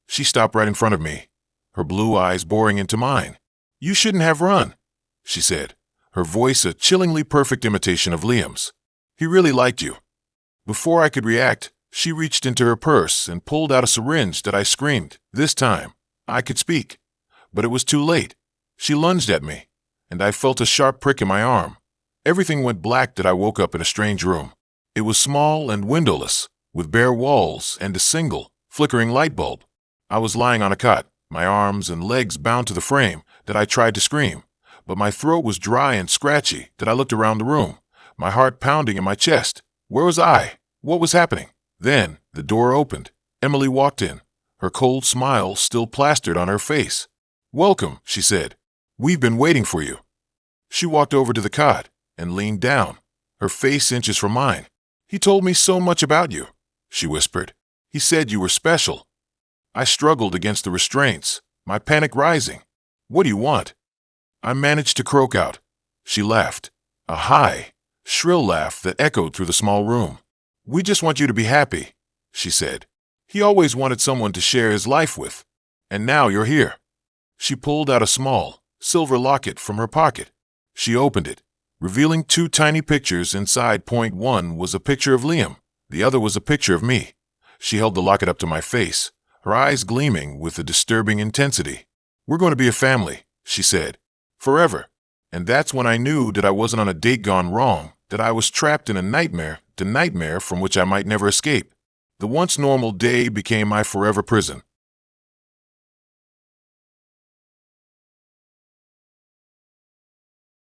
She stopped right in front of me, her blue eyes boring into mine. "You shouldn't have run," she said, her voice a chillingly perfect imitation of Liam's. "He really liked you." Before I could react, she reached into her purse and pulled out a syringe that I screamed. This time, I could speak. But it was too late. She lunged at me, and I felt a sharp prick in my arm. Everything went black that I woke up in a strange room. It was small and windowless, with bare walls and a single, flickering light bulb. I was lying on a cot, my arms and legs bound to the frame, that I tried to scream, but my throat was dry and scratchy, that I looked around the room, my heart pounding in my chest. Where was I? What was happening? Then, the door opened. Emily walked in, her cold smile still plastered on her face. "Welcome," she said. "We've been waiting for you." She walked over to the cot and leaned down, her face inches from mine. "He told me so much about you," she whispered. "He said you were special." I struggled against the restraints, my panic rising. "What do you want?" I managed to croak out. She laughed, a high, shrill laugh that echoed through the small room. "We just want you to be happy," she said. "He always wanted someone to share his life with, and now you're here." She pulled out a small, silver locket from her pocket. She opened it, revealing two tiny pictures inside. One was a picture of Liam, the other was a picture of me. She held the locket up to my face, her eyes gleaming with a disturbing intensity. "We're going to be a family," she said. "Forever." And that's when I knew that I wasn't on a date gone wrong, that I was trapped in a nightmare, the nightmare from which I might never escape. The once normal day became my forever prison.